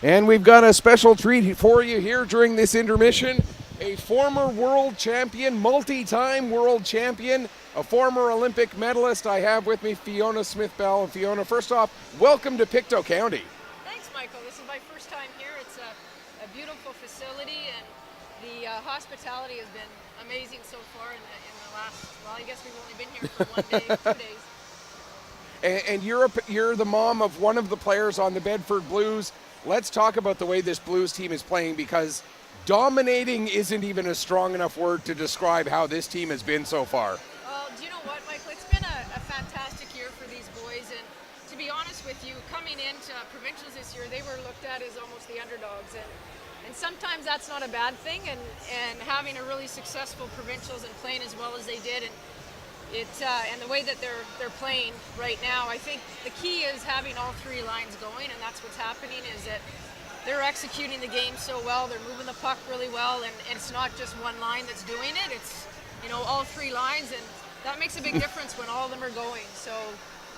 And we've got a special treat for you here during this intermission. A former world champion, multi-time world champion, a former Olympic medalist. I have with me Fiona Smith-Bell. And Fiona, first off, welcome to Pictou County. Thanks, Michael. This is my first time here. It's a beautiful facility, and the hospitality has been amazing so far in the last, well, I guess we've only been here for 1 day, 2 days. And you're the mom of one of the players on the Bedford Blues. Let's talk about the way this Blues team is playing, because dominating isn't even a strong enough word to describe how this team has been so far. Well, do you know what, Michael? It's been a fantastic year for these boys, and to be honest with you, coming into provincials this year, they were looked at as almost the underdogs, and sometimes that's not a bad thing, and having a really successful provincials and playing as well as they did, and the way that they're playing right now, I think the key is having all three lines going, and that's what's happening, is that they're executing the game so well, they're moving the puck really well, and it's not just one line that's doing it, it's, all three lines, and that makes a big difference when all of them are going. So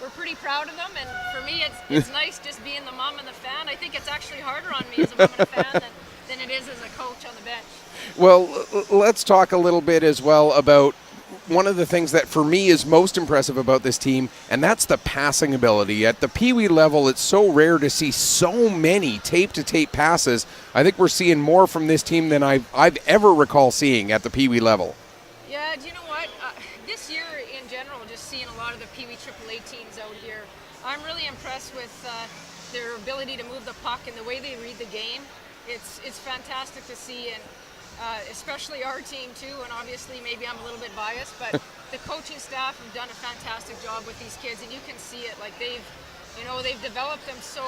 we're pretty proud of them, and for me it's nice just being the mom and the fan. I think it's actually harder on me as a mom and a fan than it is as a coach on the bench. Well, let's talk a little bit as well about one of the things that for me is most impressive about this team, and that's the passing ability. At the Pee-wee level, it's so rare to see so many tape-to-tape passes. I think we're seeing more from this team than I've ever recall seeing at the Pee-wee level. Yeah, do you know what? This year in general, just seeing a lot of the Pee-wee AAA teams out here, I'm really impressed with their ability to move the puck and the way they read the game. It's fantastic to see, and especially our team too, and obviously maybe I'm a little bit biased, but the coaching staff have done a fantastic job with these kids, and you can see it. Like they've developed them so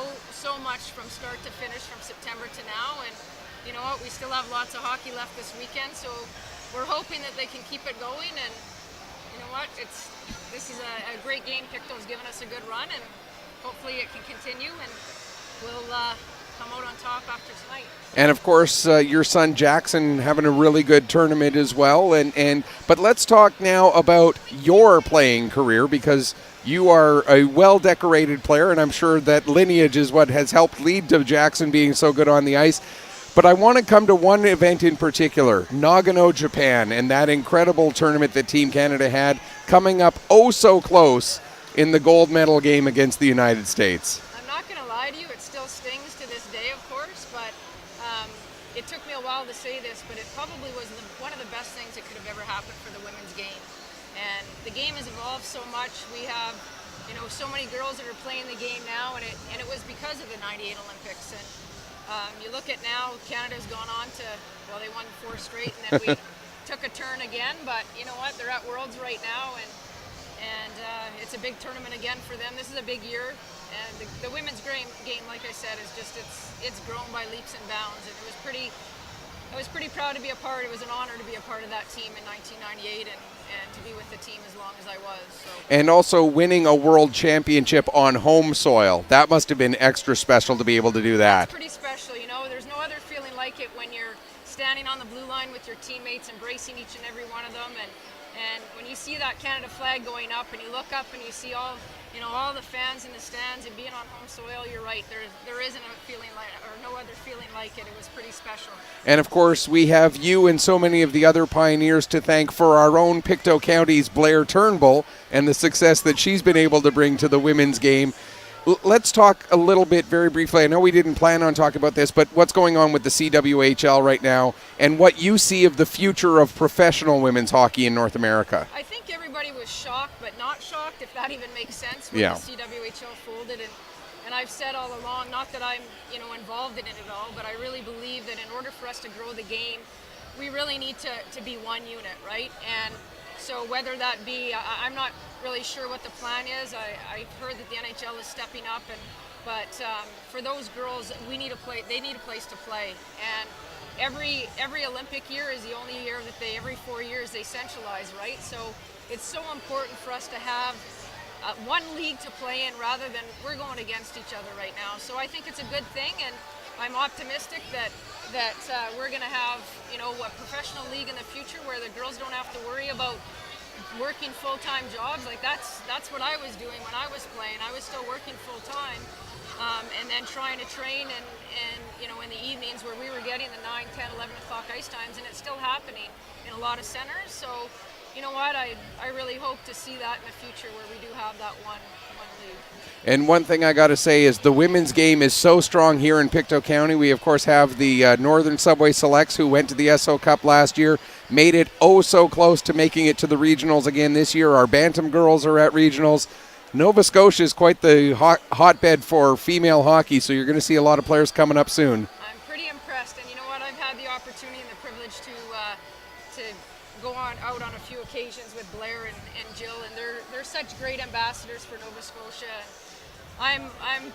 much from start to finish, from September to now, and you know what, we still have lots of hockey left this weekend, so we're hoping that they can keep it going, and you know what, this is a great game. Pictou's given us a good run, and hopefully it can continue, and we'll come out on top after tonight. And of course, your son Jackson having a really good tournament as well. But let's talk now about your playing career, because you are a well-decorated player, and I'm sure that lineage is what has helped lead to Jackson being so good on the ice. But I want to come to one event in particular, Nagano, Japan, and that incredible tournament that Team Canada had, coming up oh so close in the gold medal game against the United States. I'm not going to lie to you, it still stings to this day, of course, but it took me a while to say this, but it probably was one of the best things that could have ever happened for the women's game. And the game has evolved so much. We have, so many girls that are playing the game now, and it was because of the '98 Olympics. And you look at now, Canada's gone on to, well, they won 4 straight, and then we took a turn again. But you know what? They're at Worlds right now, and it's a big tournament again for them. This is a big year. And the women's game, like I said, is just it's grown by leaps and bounds, and I was pretty proud to be a part. It was an honor to be a part of that team in 1998, and to be with the team as long as I was. So. And also winning a world championship on home soil. That must have been extra special to be able to do that. It's pretty special, There's no other feeling like it when you're standing on the blue line with your teammates, embracing each and every one of them, and when you see that Canada flag going up, and you look up and you see all the fans in the stands and being on home soil, you're right. There isn't a feeling like, or no other feeling like it. It was pretty special. And of course, we have you and so many of the other pioneers to thank for our own Pictou County's Blair Turnbull and the success that she's been able to bring to the women's game. Let's talk a little bit very briefly. I know we didn't plan on talking about this, but what's going on with the CWHL right now, and what you see of the future of professional women's hockey in North America? I think everybody was shocked, but not shocked, if that even makes sense, when Yeah. the CWHL folded. And And I've said all along, not that I'm, involved in it at all, but I really believe that in order for us to grow the game, we really need to be one unit, right? And so whether that be, I'm not really sure what the plan is. I've heard that the NHL is stepping up, but for those girls, they need a place to play. And every Olympic year is the only year that every 4 years they centralize, right? So it's so important for us to have one league to play in rather than we're going against each other right now. So I think it's a good thing, and I'm optimistic that we're going to have, a professional league in the future where the girls don't have to worry about working full-time jobs. Like that's what I was doing when I was playing. I was still working full-time, and then trying to train and in the evenings where we were getting the 9, 10, 11 o'clock ice times, and it's still happening in a lot of centers. So you know what, I really hope to see that in the future where we do have that one league. And one thing I got to say is the women's game is so strong here in Pictou County. We, of course, have the Northern Subway Selects who went to the SO Cup last year, made it so close to making it to the regionals again this year. Our Bantam girls are at regionals. Nova Scotia is quite the hotbed for female hockey, so you're going to see a lot of players coming up soon. I'm pretty impressed, and you know what, I've had the opportunity and the privilege to go out on a few occasions with Blair and Jill, and they're such great ambassadors for Nova Scotia. I'm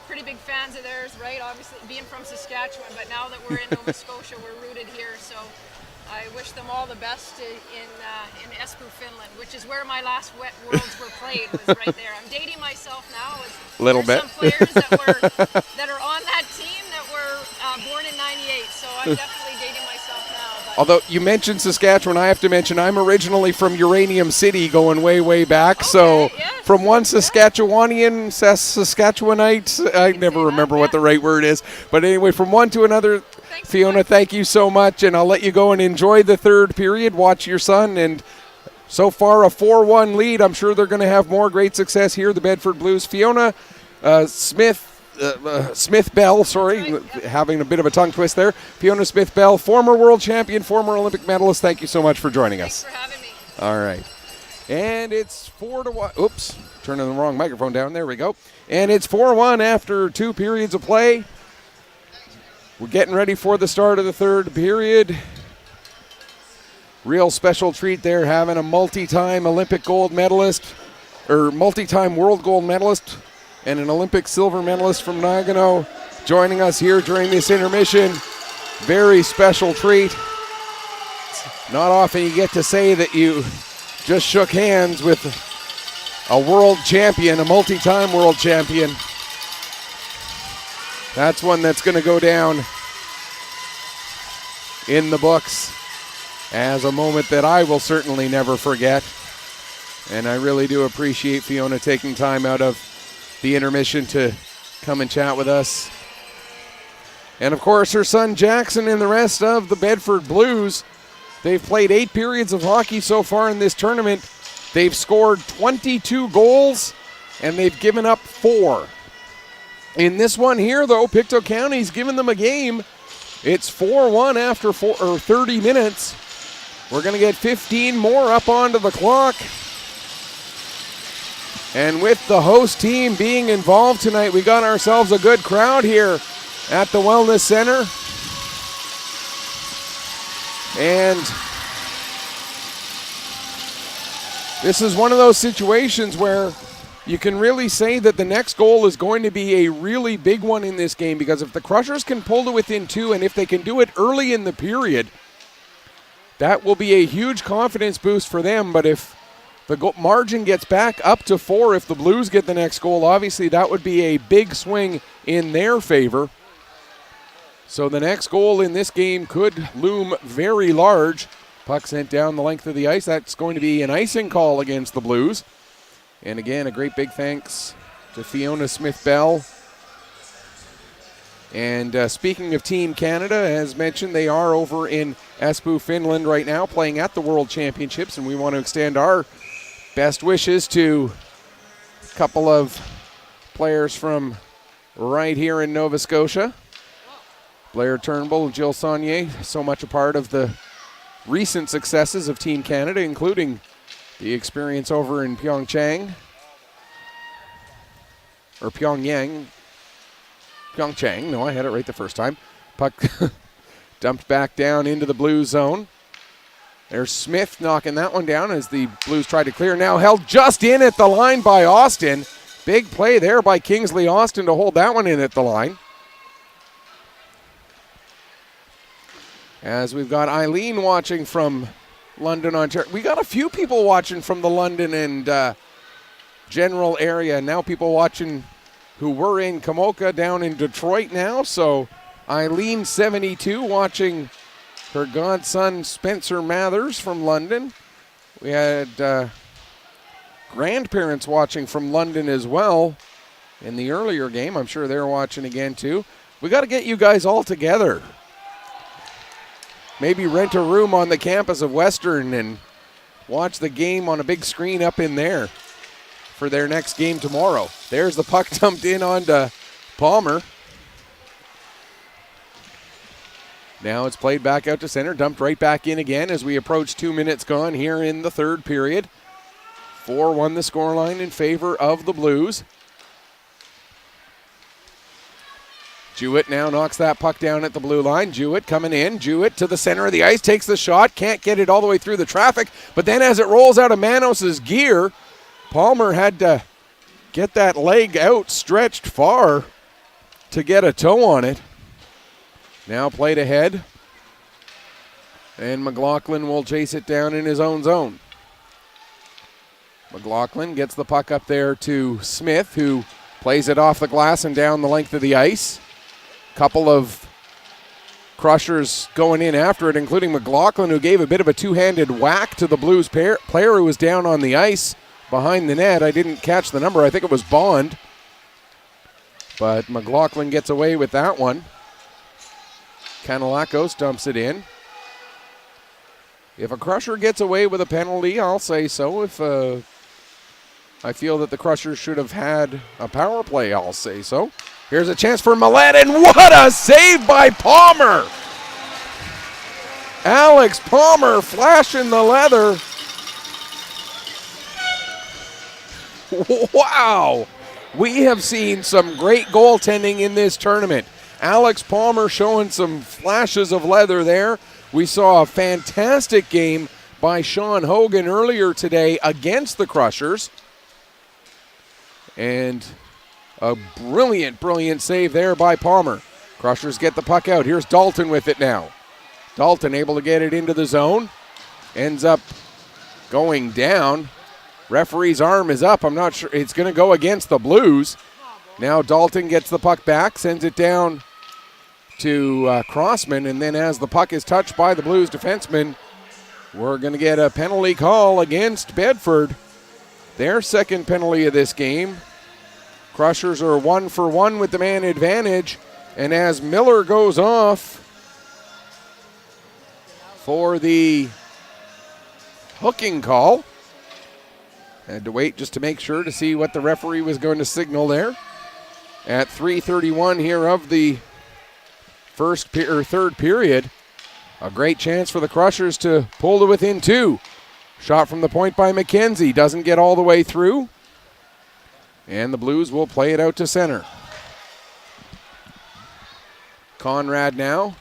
pretty big fans of theirs, right? Obviously, being from Saskatchewan, but now that we're in Nova Scotia, we're rooted here. So I wish them all the best in Espoo, Finland, which is where my last Wet Worlds were played. Was right there. I'm dating myself now. Little bit. Some players that are on that team that were born in '98. So I'm definitely dating myself now. But although you mentioned Saskatchewan, I have to mention I'm originally from Uranium City, going way back. Okay, so yes. from one Saskatchewanian, Saskatchewanite, I never remember what the right word is. But anyway, from one to another, Thanks Fiona, thank you so much. And I'll let you go and enjoy the third period. Watch your son. And so far, a 4-1 lead. I'm sure they're going to have more great success here, the Bedford Blues. Fiona Smith-Bell, having a bit of a tongue twist there. Fiona Smith-Bell, former world champion, former Olympic medalist. Thank you so much for joining us. Thanks for having me. All right. And it's 4-1. Oops, turning the wrong microphone down. There we go. And it's 4-1 after 2 periods of play. We're getting ready for the start of the third period. Real special treat there, having a multi-time Olympic gold medalist, or multi-time world gold medalist, and an Olympic silver medalist from Nagano joining us here during this intermission. Very special treat. Not often you get to say that you just shook hands with a world champion, a multi-time world champion. That's one that's going to go down in the books as a moment that I will certainly never forget. And I really do appreciate Fiona taking time out of the intermission to come and chat with us. And of course, her son Jackson and the rest of the Bedford Blues. They've played 8 periods of hockey so far in this tournament. They've scored 22 goals, and they've given up 4. In this one here, though, Pictou County's given them a game. It's 4-1 after 30 minutes. We're going to get 15 more up onto the clock. And with the host team being involved tonight, we got ourselves a good crowd here at the Wellness Center. And this is one of those situations where you can really say that the next goal is going to be a really big one in this game, because if the Crushers can pull to within 2, and if they can do it early in the period, that will be a huge confidence boost for them. But if the margin gets back up to 4, if the Blues get the next goal, obviously that would be a big swing in their favor. So the next goal in this game could loom very large. Puck sent down the length of the ice. That's going to be an icing call against the Blues. And again, a great big thanks to Fiona Smith-Bell. And speaking of Team Canada, as mentioned, they are over in Espoo, Finland right now, playing at the World Championships, and we want to extend our best wishes to a couple of players from right here in Nova Scotia. Blair Turnbull and Jill Saunier, so much a part of the recent successes of Team Canada, including the experience over in Pyeongchang, or Pyongyang, Pyeongchang. No, I had it right the first time. Puck dumped back down into the blue zone. There's Smith knocking that one down as the Blues try to clear. Now held just in at the line by Austin. Big play there by Kingsley Austin to hold that one in at the line. As we've got Eileen watching from London, Ontario. We got a few people watching from the London and general area. Now people watching who were in Kamoka down in Detroit now. So Eileen, 72, watching her godson Spencer Mathers from London. We had grandparents watching from London as well in the earlier game. I'm sure they're watching again too. We got to get you guys all together. Maybe rent a room on the campus of Western and watch the game on a big screen up in there for their next game tomorrow. There's the puck dumped in onto Palmer. Now it's played back out to center, dumped right back in again as we approach 2 minutes gone here in the third period. 4-1 the scoreline in favor of the Blues. Jewett now knocks that puck down at the blue line. Jewett coming in. Jewett to the center of the ice, takes the shot, can't get it all the way through the traffic, but then as it rolls out of Manos' gear, Palmer had to get that leg out stretched far to get a toe on it. Now played ahead, and McLaughlin will chase it down in his own zone. McLaughlin gets the puck up there to Smith, who plays it off the glass and down the length of the ice. Couple of Crushers going in after it, including McLaughlin, who gave a bit of a two-handed whack to the Blues player who was down on the ice behind the net. I didn't catch the number. I think it was Bond. But McLaughlin gets away with that one. Kanalakos dumps it in. If a Crusher gets away with a penalty, I'll say so. If I feel that the Crushers should have had a power play, I'll say so. Here's a chance for Milette, and what a save by Palmer! Alex Palmer flashing the leather. Wow! We have seen some great goaltending in this tournament. Alex Palmer showing some flashes of leather there. We saw a fantastic game by Sean Hogan earlier today against the Crushers. And a brilliant, brilliant save there by Palmer. Crushers get the puck out. Here's Dalton with it now. Dalton able to get it into the zone. Ends up going down. Referee's arm is up. I'm not sure. It's going to go against the Blues. Now Dalton gets the puck back, sends it down to Crossman, and then as the puck is touched by the Blues defenseman, we're going to get a penalty call against Bedford. Their second penalty of this game. Crushers are 1-for-1 with the man advantage, and as Miller goes off for the hooking call, had to wait just to make sure to see what the referee was going to signal there. At 3:31 here of the third period, a great chance for the Crushers to pull to within 2. Shot from the point by McKenzie, doesn't get all the way through. And the Blues will play it out to center. Conrad now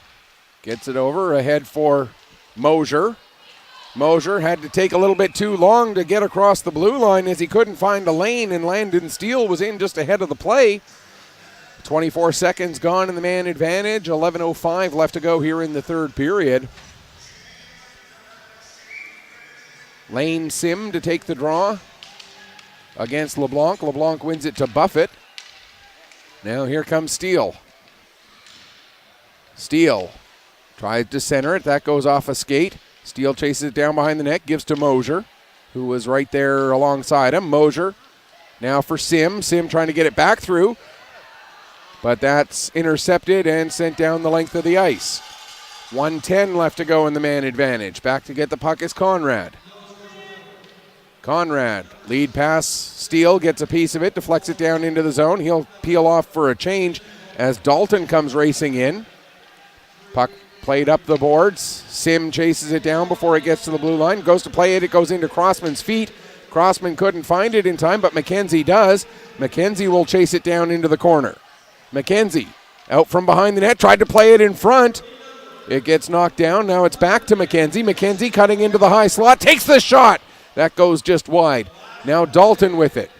gets it over ahead for Moser. Moser had to take a little bit too long to get across the blue line as he couldn't find a lane, and Landon Steele was in just ahead of the play. 24 seconds gone in the man advantage. 11:05 left to go here in the third period. Lane Sim to take the draw against LeBlanc. LeBlanc wins it to Buffett. Now here comes Steele. Steele tries to center it. That goes off a skate. Steele chases it down behind the net, gives to Moser, who was right there alongside him. Moser now for Sim. Sim trying to get it back through, but that's intercepted and sent down the length of the ice. 1:10 left to go in the man advantage. Back to get the puck is Conrad. Conrad, lead pass, Steele gets a piece of it, deflects it down into the zone. He'll peel off for a change as Dalton comes racing in. Puck played up the boards. Sim chases it down before it gets to the blue line. Goes to play it. It goes into Crossman's feet. Crossman couldn't find it in time, but McKenzie does. McKenzie will chase it down into the corner. McKenzie Out from behind the net, tried to play it in front. It gets knocked down. Now it's back to McKenzie. McKenzie cutting into the high slot, takes the shot. That goes just wide. Now Dalton with it.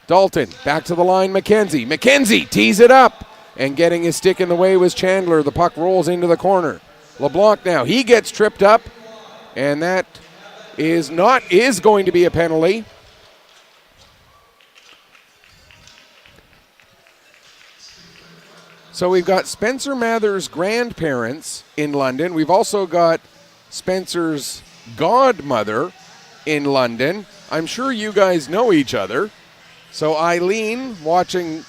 Dalton back to the line, McKenzie. McKenzie tees it up, and getting his stick in the way was Chandler. The puck rolls into the corner. LeBlanc now, he gets tripped up, and that is going to be a penalty. So we've got Spencer Mather's grandparents in London. We've also got Spencer's godmother in London. I'm sure you guys know each other. So Eileen watching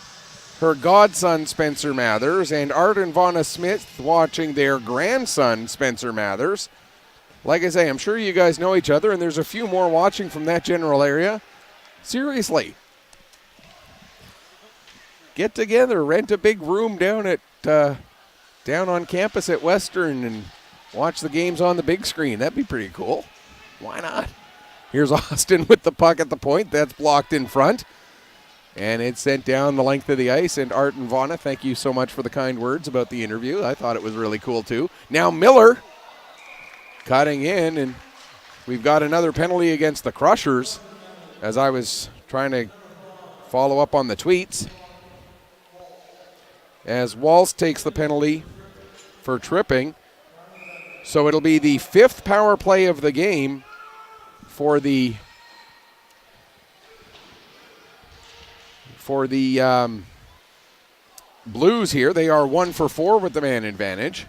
her godson Spencer Mathers, and Art and Vanna Smith watching their grandson Spencer Mathers. Like I say, I'm sure you guys know each other, and there's a few more watching from that general area. Seriously. Get together, rent a big room down on campus at Western and watch the games on the big screen. That'd be pretty cool. Why not? Here's Austin with the puck at the point. That's blocked in front. And it's sent down the length of the ice. And Art and Vanna, thank you so much for the kind words about the interview. I thought it was really cool too. Now Miller cutting in, and we've got another penalty against the Crushers, as I was trying to follow up on the tweets. As Walsh takes the penalty for tripping. So it'll be the 5th power play of the game for the Blues here. They are 1 for 4 with the man advantage.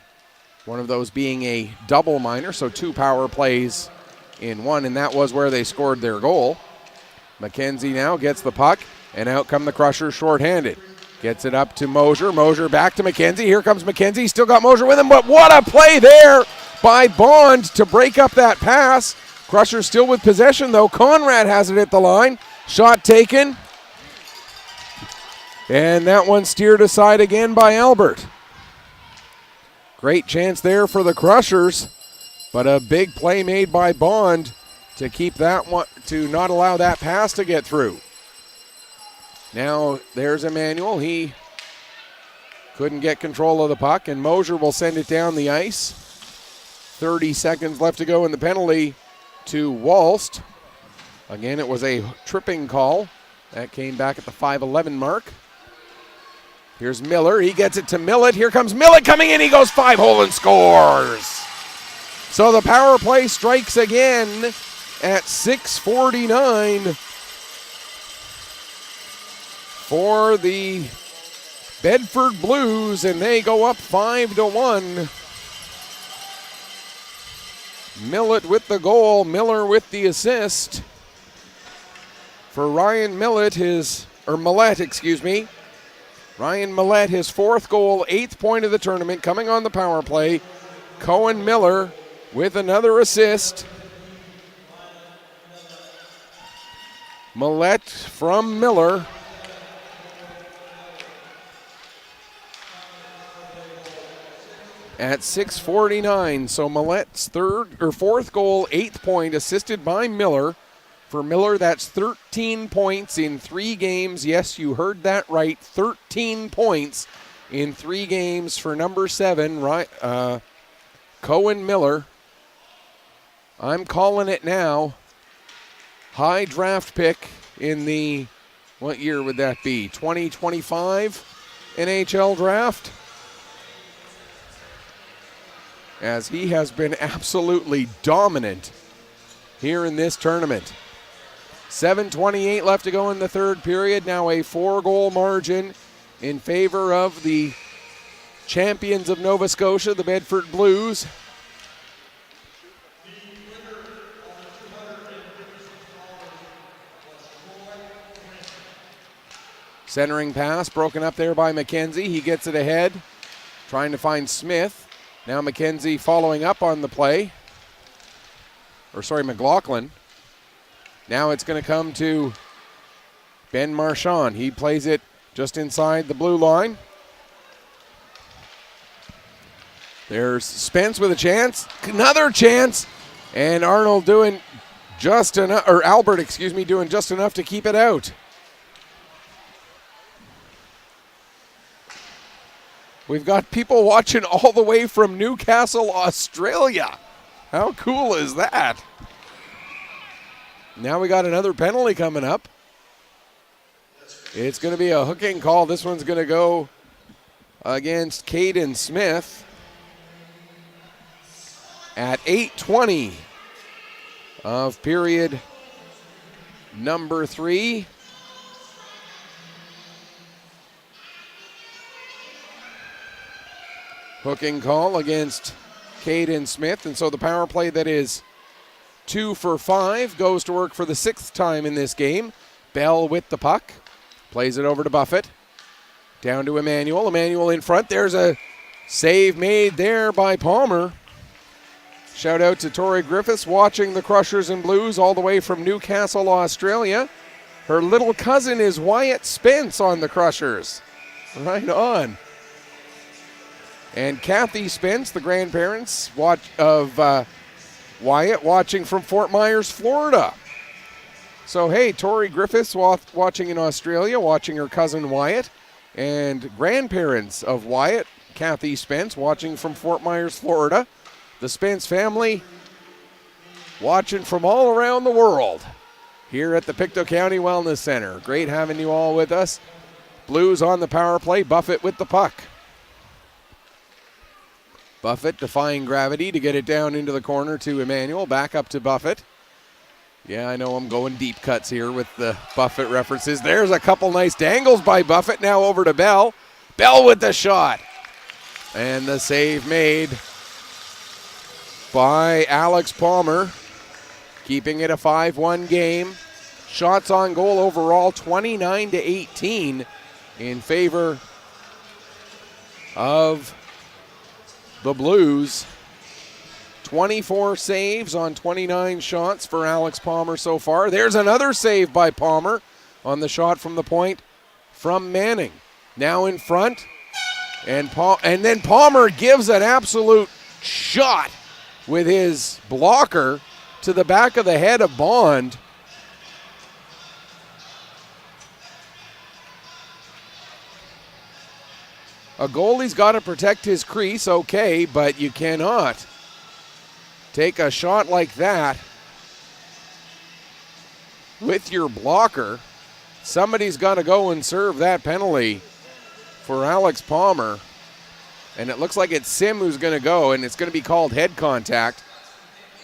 One of those being a double minor, so 2 power plays in one, and that was where they scored their goal. McKenzie now gets the puck, and out come the Crushers shorthanded. Gets it up to Moser. Moser back to McKenzie. Here comes McKenzie. Still got Moser with him, but what a play there by Bond to break up that pass. Crushers still with possession, though. Conrad has it at the line. Shot taken. And that one steered aside again by Albert. Great chance there for the Crushers, but a big play made by Bond to keep that one, to not allow that pass to get through. Now there's Emmanuel. He couldn't get control of the puck, and Moser will send it down the ice. 30 seconds left to go in the penalty to Walst. Again, it was a tripping call. That came back at the 5:11 mark. Here's Miller. He gets it to Milette. Here comes Milette coming in. He goes 5-hole and scores. So the power play strikes again at 6:49 for the Bedford Blues, and they go up 5-1. Milette with the goal, Miller with the assist. For Ryan Milette, Ryan Milette, his 4th goal, 8th point of the tournament, coming on the power play. Cohen Miller with another assist. Milette from Miller. At 6:49, so Milette's 4th goal, 8th point, assisted by Miller. For Miller, that's 13 points in 3 games. Yes, you heard that right. 13 points in 3 games for number 7, Cohen Miller. I'm calling it now. High draft pick in the, what year would that be? 2025 NHL draft? As he has been absolutely dominant here in this tournament. 7:28 left to go in the 3rd period. Now a 4-goal margin in favor of the champions of Nova Scotia, the Bedford Blues. Centering pass broken up there by McKenzie. He gets it ahead, trying to find Smith. Now McKenzie following up on the play. McLaughlin. Now it's going to come to Ben Marchand. He plays it just inside the blue line. There's Spence with a chance. Another chance. And Arnold doing just enough, or Albert, doing just enough to keep it out. We've got people watching all the way from Newcastle, Australia. How cool is that? Now we got another penalty coming up. It's going to be a hooking call. This one's going to go against Kaden Smith at 8:20 of period number 3. Hooking call against Kaden Smith, and so the power play that is 2 for 5 goes to work for the 6th time in this game. Bell with the puck, plays it over to Buffett, down to Emmanuel. Emmanuel in front. There's a save made there by Palmer. Shout out to Tori Griffiths watching the Crushers and Blues all the way from Newcastle, Australia. Her little cousin is Wyatt Spence on the Crushers. Right on. And Kathy Spence, the grandparents of Wyatt, watching from Fort Myers, Florida. So, hey, Tori Griffiths watching in Australia, watching her cousin Wyatt, and grandparents of Wyatt, Kathy Spence, watching from Fort Myers, Florida. The Spence family watching from all around the world here at the Pictou County Wellness Center. Great having you all with us. Blues on the power play, Buffett with the puck. Buffett defying gravity to get it down into the corner to Emmanuel. Back up to Buffett. Yeah, I know I'm going deep cuts here with the Buffett references. There's a couple nice dangles by Buffett. Now over to Bell. Bell with the shot. And the save made by Alex Palmer. Keeping it a 5-1 game. Shots on goal overall 29-18 in favor of the Blues. 24 saves on 29 shots for Alex Palmer so far. There's another save by Palmer on the shot from the point from Manning. Now in front, and then Palmer gives an absolute shot with his blocker to the back of the head of Bond. A goalie's got to protect his crease, okay, but you cannot take a shot like that with your blocker. Somebody's got to go and serve that penalty for Alex Palmer. And it looks like it's Sim who's going to go, and it's going to be called head contact.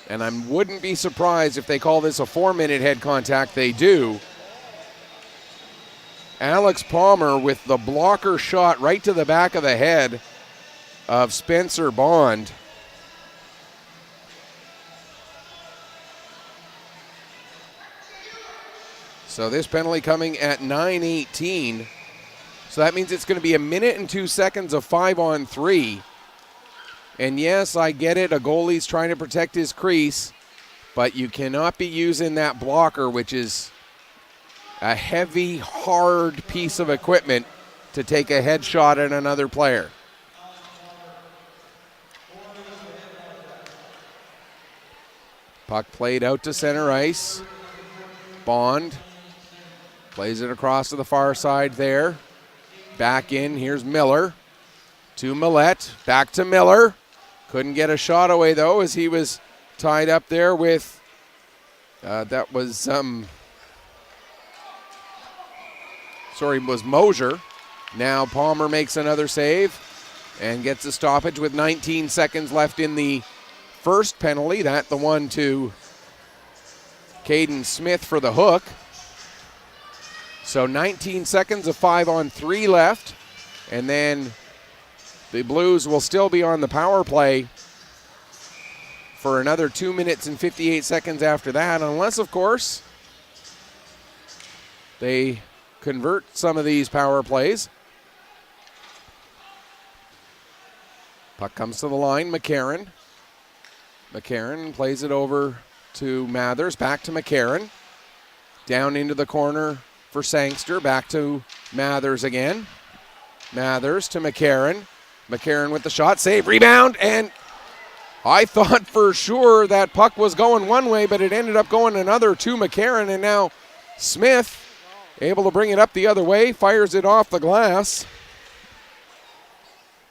And I wouldn't be surprised if they call this a 4-minute head contact. They do. Alex Palmer with the blocker shot right to the back of the head of Spencer Bond. So this penalty coming at 9:18. So that means it's going to be 1 minute and 2 seconds of 5-on-3. And yes, I get it. A goalie's trying to protect his crease, but you cannot be using that blocker, which is a heavy, hard piece of equipment, to take a headshot at another player. Puck played out to center ice. Bond plays it across to the far side there. Back in, here's Miller to Milette. Back to Miller. Couldn't get a shot away, though, as he was tied up there with, was Moser. Now Palmer makes another save and gets a stoppage with 19 seconds left in the first penalty. That the one to Kaden Smith for the hook. So 19 seconds of 5-on-3 left. And then the Blues will still be on the power play for another 2 minutes and 58 seconds after that. Unless, of course, they convert some of these power plays. Puck comes to the line. McCarron plays it over to Mathers. Back to McCarron. Down into the corner for Sangster. Back to Mathers again. Mathers to McCarron. McCarron with the shot. Save, rebound, and I thought for sure that puck was going one way, but it ended up going another to McCarron, and now Smith able to bring it up the other way, fires it off the glass.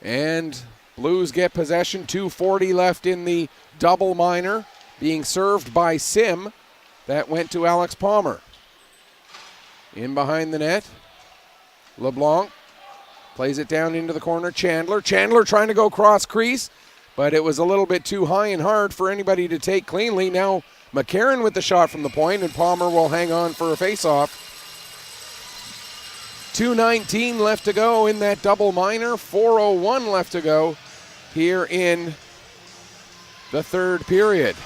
And Blues get possession. 2:40 left in the double minor. Being served by Sim. That went to Alex Palmer. In behind the net. LeBlanc plays it down into the corner. Chandler trying to go cross crease, but it was a little bit too high and hard for anybody to take cleanly. Now McCarron with the shot from the point, and Palmer will hang on for a face-off. 2:19 left to go in that double minor. 4:01 left to go here in the third period.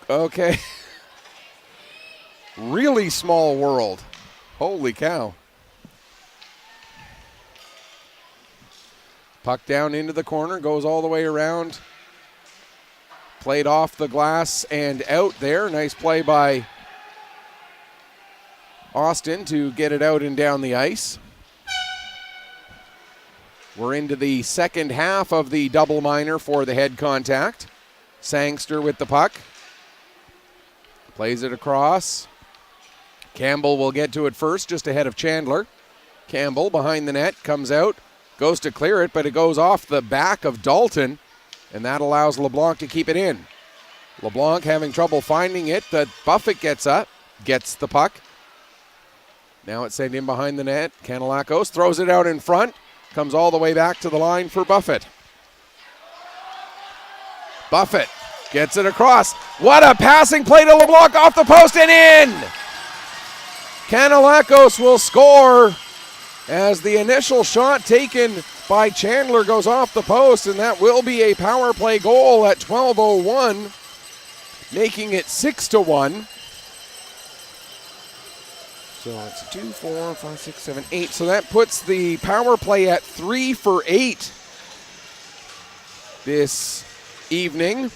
Okay. Really small world. Holy cow. Puck down into the corner, goes all the way around. Played off the glass and out there. Nice play by Austin to get it out and down the ice. We're into the second half of the double minor for the head contact. Sangster with the puck. Plays it across. Campbell will get to it first, just ahead of Chandler. Campbell behind the net, comes out, goes to clear it, but it goes off the back of Dalton, and that allows LeBlanc to keep it in. LeBlanc having trouble finding it, but Buffett gets up, gets the puck. Now it's sent in behind the net. Kanellakos throws it out in front, comes all the way back to the line for Buffett. Buffett gets it across. What a passing play to LeBlanc, off the post and in! Kanellakos will score as the initial shot taken by Chandler goes off the post, and that will be a power play goal at 12:01, making it 6-1. So it's 2, 4, 5, 6, 7, 8. So that puts the power play at 3 for 8 this evening.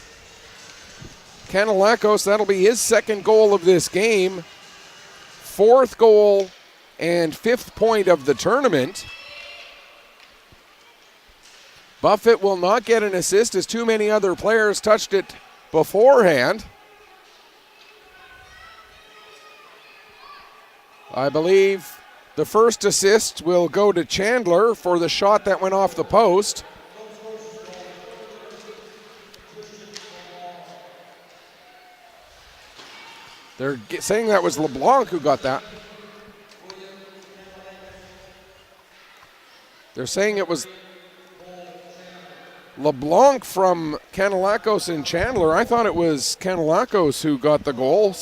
Kanellakos, that'll be his second goal of this game. Fourth goal and fifth point of the tournament. Buffett will not get an assist as too many other players touched it beforehand. I believe the first assist will go to Chandler for the shot that went off the post. They're saying that was LeBlanc who got that. They're saying it was LeBlanc from Kanellakos and Chandler. I thought it was Kanellakos who got the goal,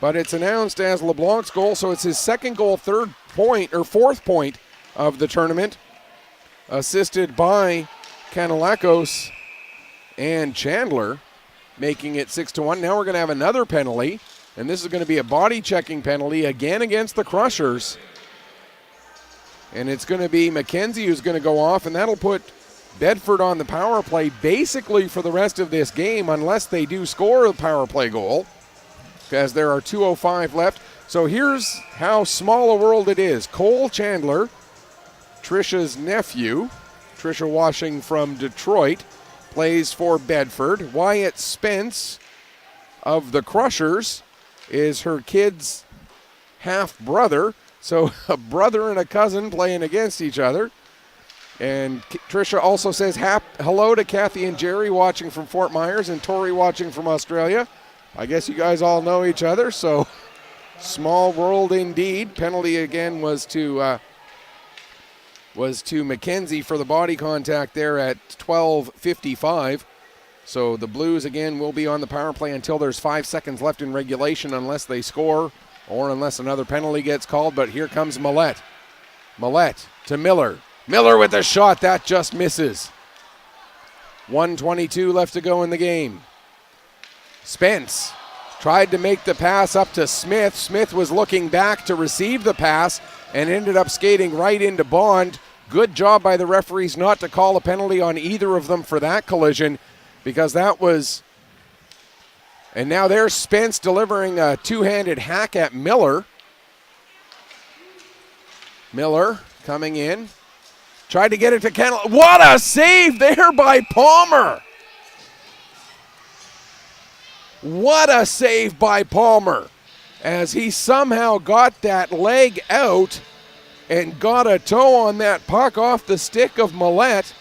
but it's announced as LeBlanc's goal, so it's his second goal, third point, or fourth point of the tournament, assisted by Kanellakos and Chandler, making it 6-1. Now we're going to have another penalty, and this is going to be a body checking penalty again against the Crushers. And it's going to be McKenzie who's going to go off, and that'll put Bedford on the power play basically for the rest of this game, unless they do score a power play goal, as there are 2:05 left. So here's how small a world it is. Cole Chandler, Trisha's nephew, Trisha Washing from Detroit, plays for Bedford. Wyatt Spence of the Crushers is her kid's half-brother. So a brother and a cousin playing against each other. And Trisha also says hello to Kathy and Jerry watching from Fort Myers and Tori watching from Australia. I guess you guys all know each other, so small world indeed. Penalty again was to McKenzie for the body contact there at 12:55. So the Blues again will be on the power play until there's 5 seconds left in regulation, unless they score or unless another penalty gets called. But here comes Milette. Milette to Miller. Miller with a shot that just misses. 1:22 left to go in the game. Spence tried to make the pass up to Smith. Smith was looking back to receive the pass and ended up skating right into Bond. Good job by the referees not to call a penalty on either of them for that collision, because that was... And now there's Spence delivering a two-handed hack at Miller. Miller coming in. Tried to get it to Kennel. What a save there by Palmer! What a save by Palmer. as he somehow got that leg out and got a toe on that puck off the stick of Milette.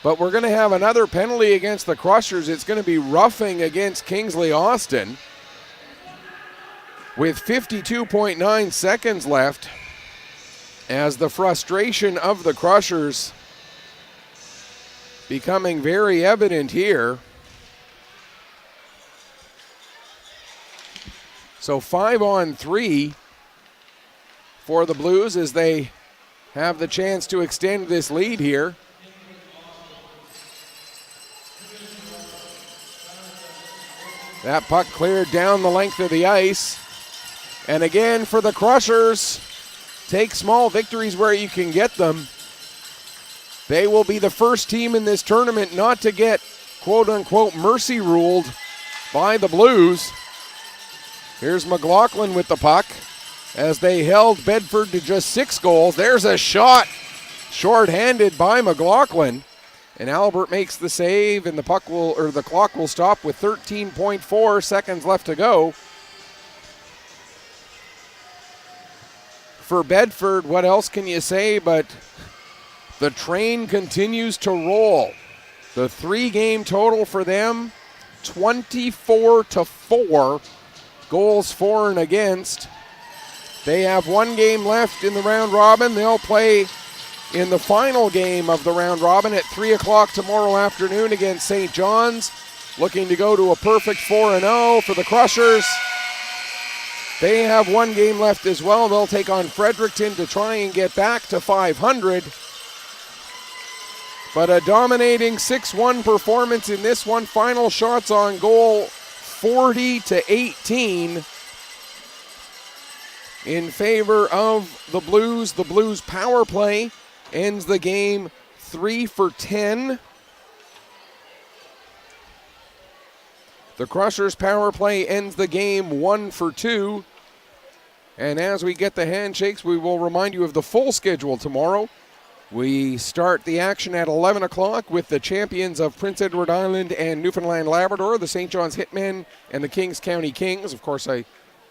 But we're going to have another penalty against the Crushers. It's going to be roughing against Kingsley Austin with 52.9 seconds left, as the frustration of the Crushers becoming very evident here. So 5-on-3 for the Blues as they have the chance to extend this lead here. That puck cleared down the length of the ice. And again for the Crushers, take small victories where you can get them. They will be the first team in this tournament not to get quote-unquote mercy ruled by the Blues. Here's McLaughlin with the puck as they held Bedford to just 6 goals. There's a shot shorthanded by McLaughlin. And Albert makes the save, and the clock will stop with 13.4 seconds left to go. For Bedford, what else can you say but the train continues to roll. The 3-game total for them, 24-4, goals for and against. They have 1 game left in the round robin. They'll play in the final game of the round robin at 3 o'clock tomorrow afternoon against St. John's. Looking to go to a perfect 4-0 for the Crushers. They have 1 game left as well. They'll take on Fredericton to try and get back to 500. But a dominating 6-1 performance in this one. Final shots on goal, 40-18 in favor of the Blues. The Blues power play ends the game 3 for 10. The Crushers power play ends the game 1 for 2. And as we get the handshakes, we will remind you of the full schedule tomorrow. We start the action at 11 o'clock with the champions of Prince Edward Island and Newfoundland Labrador, the St. John's Hitmen and the Kings County Kings. Of course, I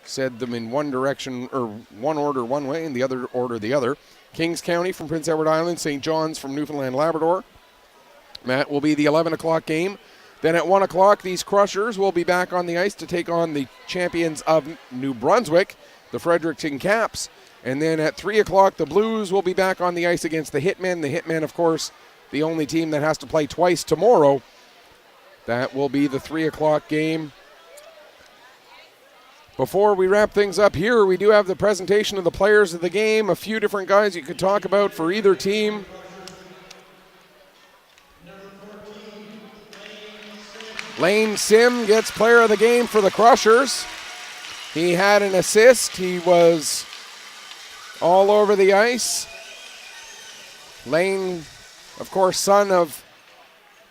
said them in one direction, or one order one way and the other order the other. Kings County from Prince Edward Island, St. John's from Newfoundland Labrador. That will be the 11 o'clock game. Then at 1 o'clock, these Crushers will be back on the ice to take on the champions of New Brunswick, the Fredericton Caps. And then at 3 o'clock, the Blues will be back on the ice against the Hitmen. The Hitmen, of course, the only team that has to play twice tomorrow. That will be the 3 o'clock game. Before we wrap things up here, we do have the presentation of the players of the game. A few different guys you could talk about for either team. Lane Sim gets player of the game for the Crushers. He had an assist. He was all over the ice. Lane, of course, son of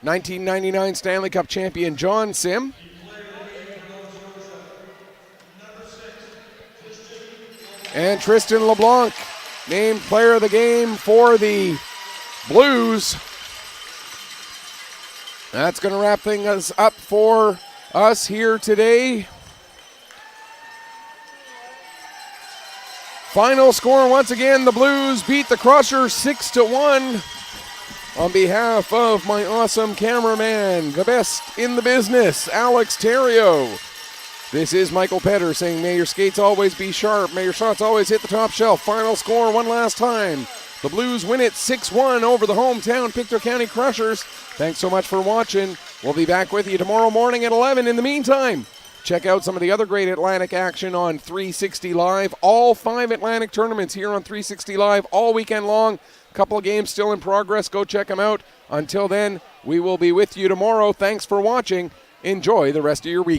1999 Stanley Cup champion John Sim. And Tristan LeBlanc named player of the game for the Blues. That's going to wrap things up for us here today. Final score, once again, the Blues beat the Crushers 6-1. On behalf of my awesome cameraman, the best in the business, Alex Theriot. This is Michael Petter saying, may your skates always be sharp, may your shots always hit the top shelf. Final score one last time. The Blues win it 6-1 over the hometown Pictou County Crushers. Thanks so much for watching. We'll be back with you tomorrow morning at 11. In the meantime, check out some of the other great Atlantic action on 360 Live. All 5 Atlantic tournaments here on 360 Live all weekend long. A couple of games still in progress. Go check them out. Until then, we will be with you tomorrow. Thanks for watching. Enjoy the rest of your week.